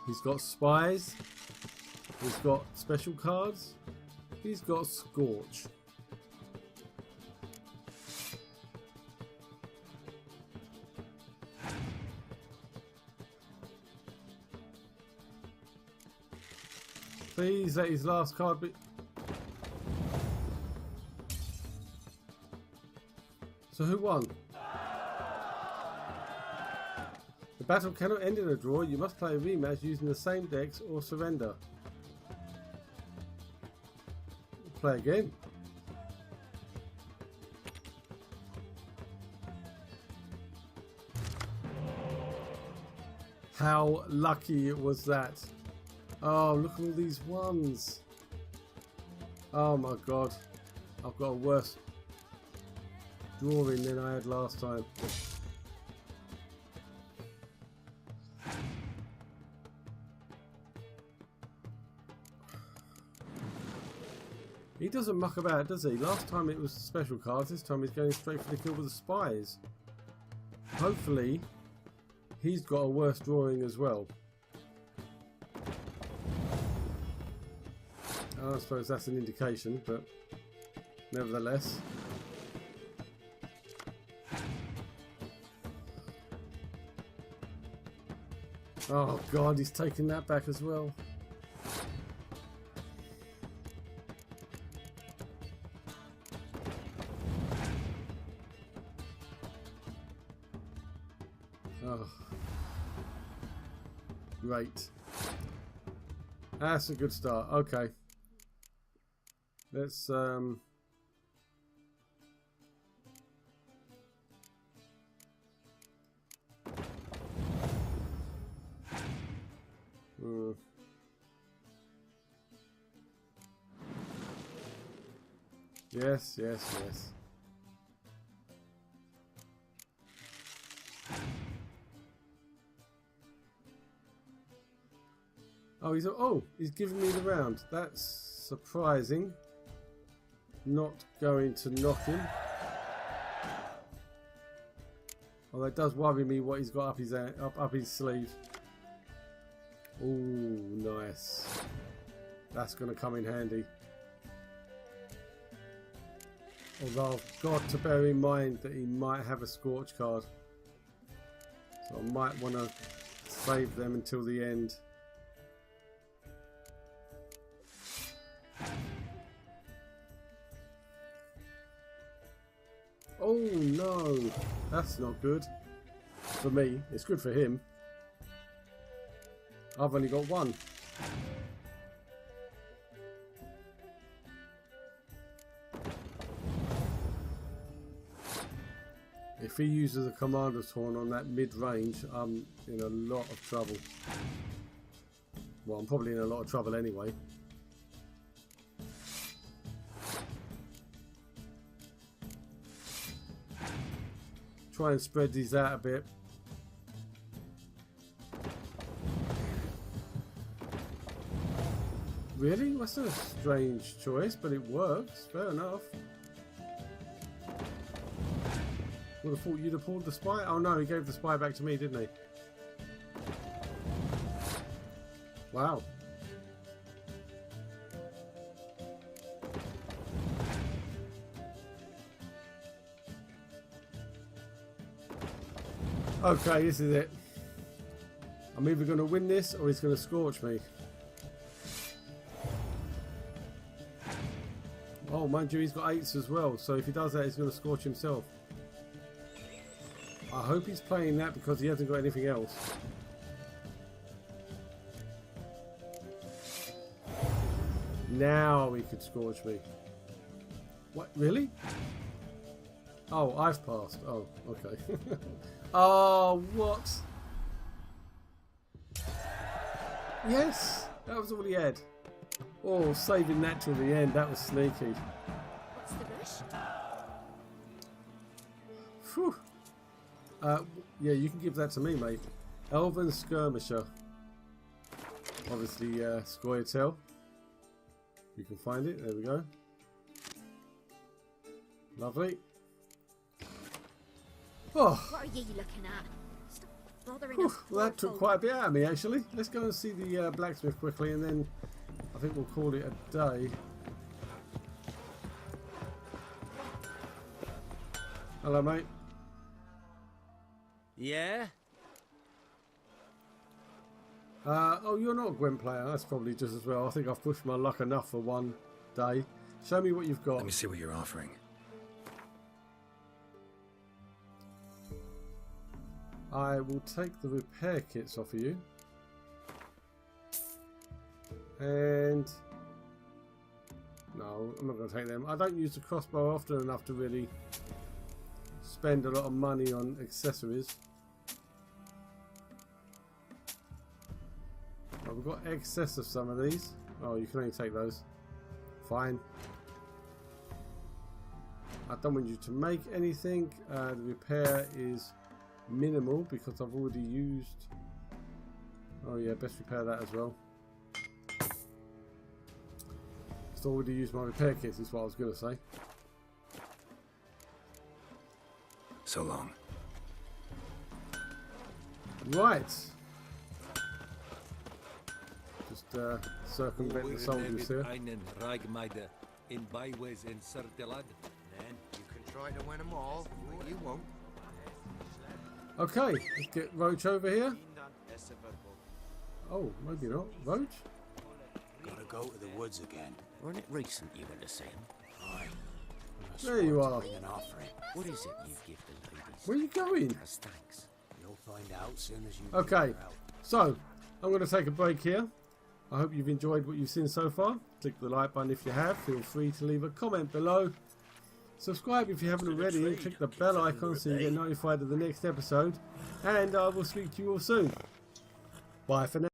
He's got spies. He's got special cards. He's got Scorch. Please let his last card be... So who won? The battle cannot end in a draw. You must play a rematch using the same decks or surrender. Play again. How lucky was that? Oh, look at all these ones. Oh my god. I've got a worse drawing than I had last time. He doesn't muck about, does he? Last time it was special cards, this time he's going straight for the kill with the spies. Hopefully, he's got a worse drawing as well. I suppose that's an indication, but nevertheless. Oh god, he's taking that back as well. Oh. Great. That's a good start. Okay. Let's Yes, yes, yes. Oh, he's giving me the round. That's surprising. Not going to knock him. Although it does worry me what he's got up his sleeve. Oh, nice. That's going to come in handy. Although I've got to bear in mind that he might have a Scorch card. So I might want to save them until the end. Oh no, that's not good. For me, it's good for him. I've only got 1. If he uses a Commander's Horn on that mid-range, I'm in a lot of trouble. Well, I'm probably in a lot of trouble anyway. Try and spread these out a bit. Really? That's a strange choice, but it works. Fair enough. Would have thought you'd have pulled the spy. Oh no, he gave the spy back to me, didn't he? Wow. Okay, this is it. I'm either going to win this or he's going to scorch me. Oh, mind you, he's got 8s as well, so if he does that, he's going to scorch himself. I hope he's playing that because he hasn't got anything else. Now he could scorch me. What? Really? Oh, I've passed. Oh, okay. Oh, what? Yes! That was all he had. Oh, saving that till the end. That was sneaky. What's the rush? Phew. Yeah, you can give that to me, mate. Elven Skirmisher. Obviously, Scoia'tael. You can find it. There we go. Lovely. Oh. What are you looking at? Stop bothering Whew, us. well, that took quite a bit out of me, actually. Let's go and see the blacksmith quickly, and then I think we'll call it a day. Hello, mate. Yeah? Oh, you're not a Gwent player. That's probably just as well. I think I've pushed my luck enough for one day. Show me what you've got. Let me see what you're offering. I will take the repair kits off of you. And no, I'm not going to take them. I don't use the crossbow often enough to really spend a lot of money on accessories. Oh, we've got excess of some of these. Oh, you can only take those. Fine. I don't want you to make anything. The repair is minimal because I've already used. Oh yeah, best repair that as well. I've already used my repair kits, is what I was going to say. So long. Right. Just circumvent the soldiers here. In byways in Sertelad. Then you can try to win them all, but you won't. Okay, let's get Roach over here. Oh, maybe not. Roach? Gotta go to the woods again. Weren't it recent you went to see him? Aye. There you are. An offering. What is it you've given the ladies? Where are you going? As thanks. You'll find out soon as you. Okay, so I'm going to take a break here. I hope you've enjoyed what you've seen so far. Click the like button if you have. Feel free to leave a comment below. Subscribe if you haven't already, and click the bell icon so you get notified of the next episode. And I will speak to you all soon. Bye for now.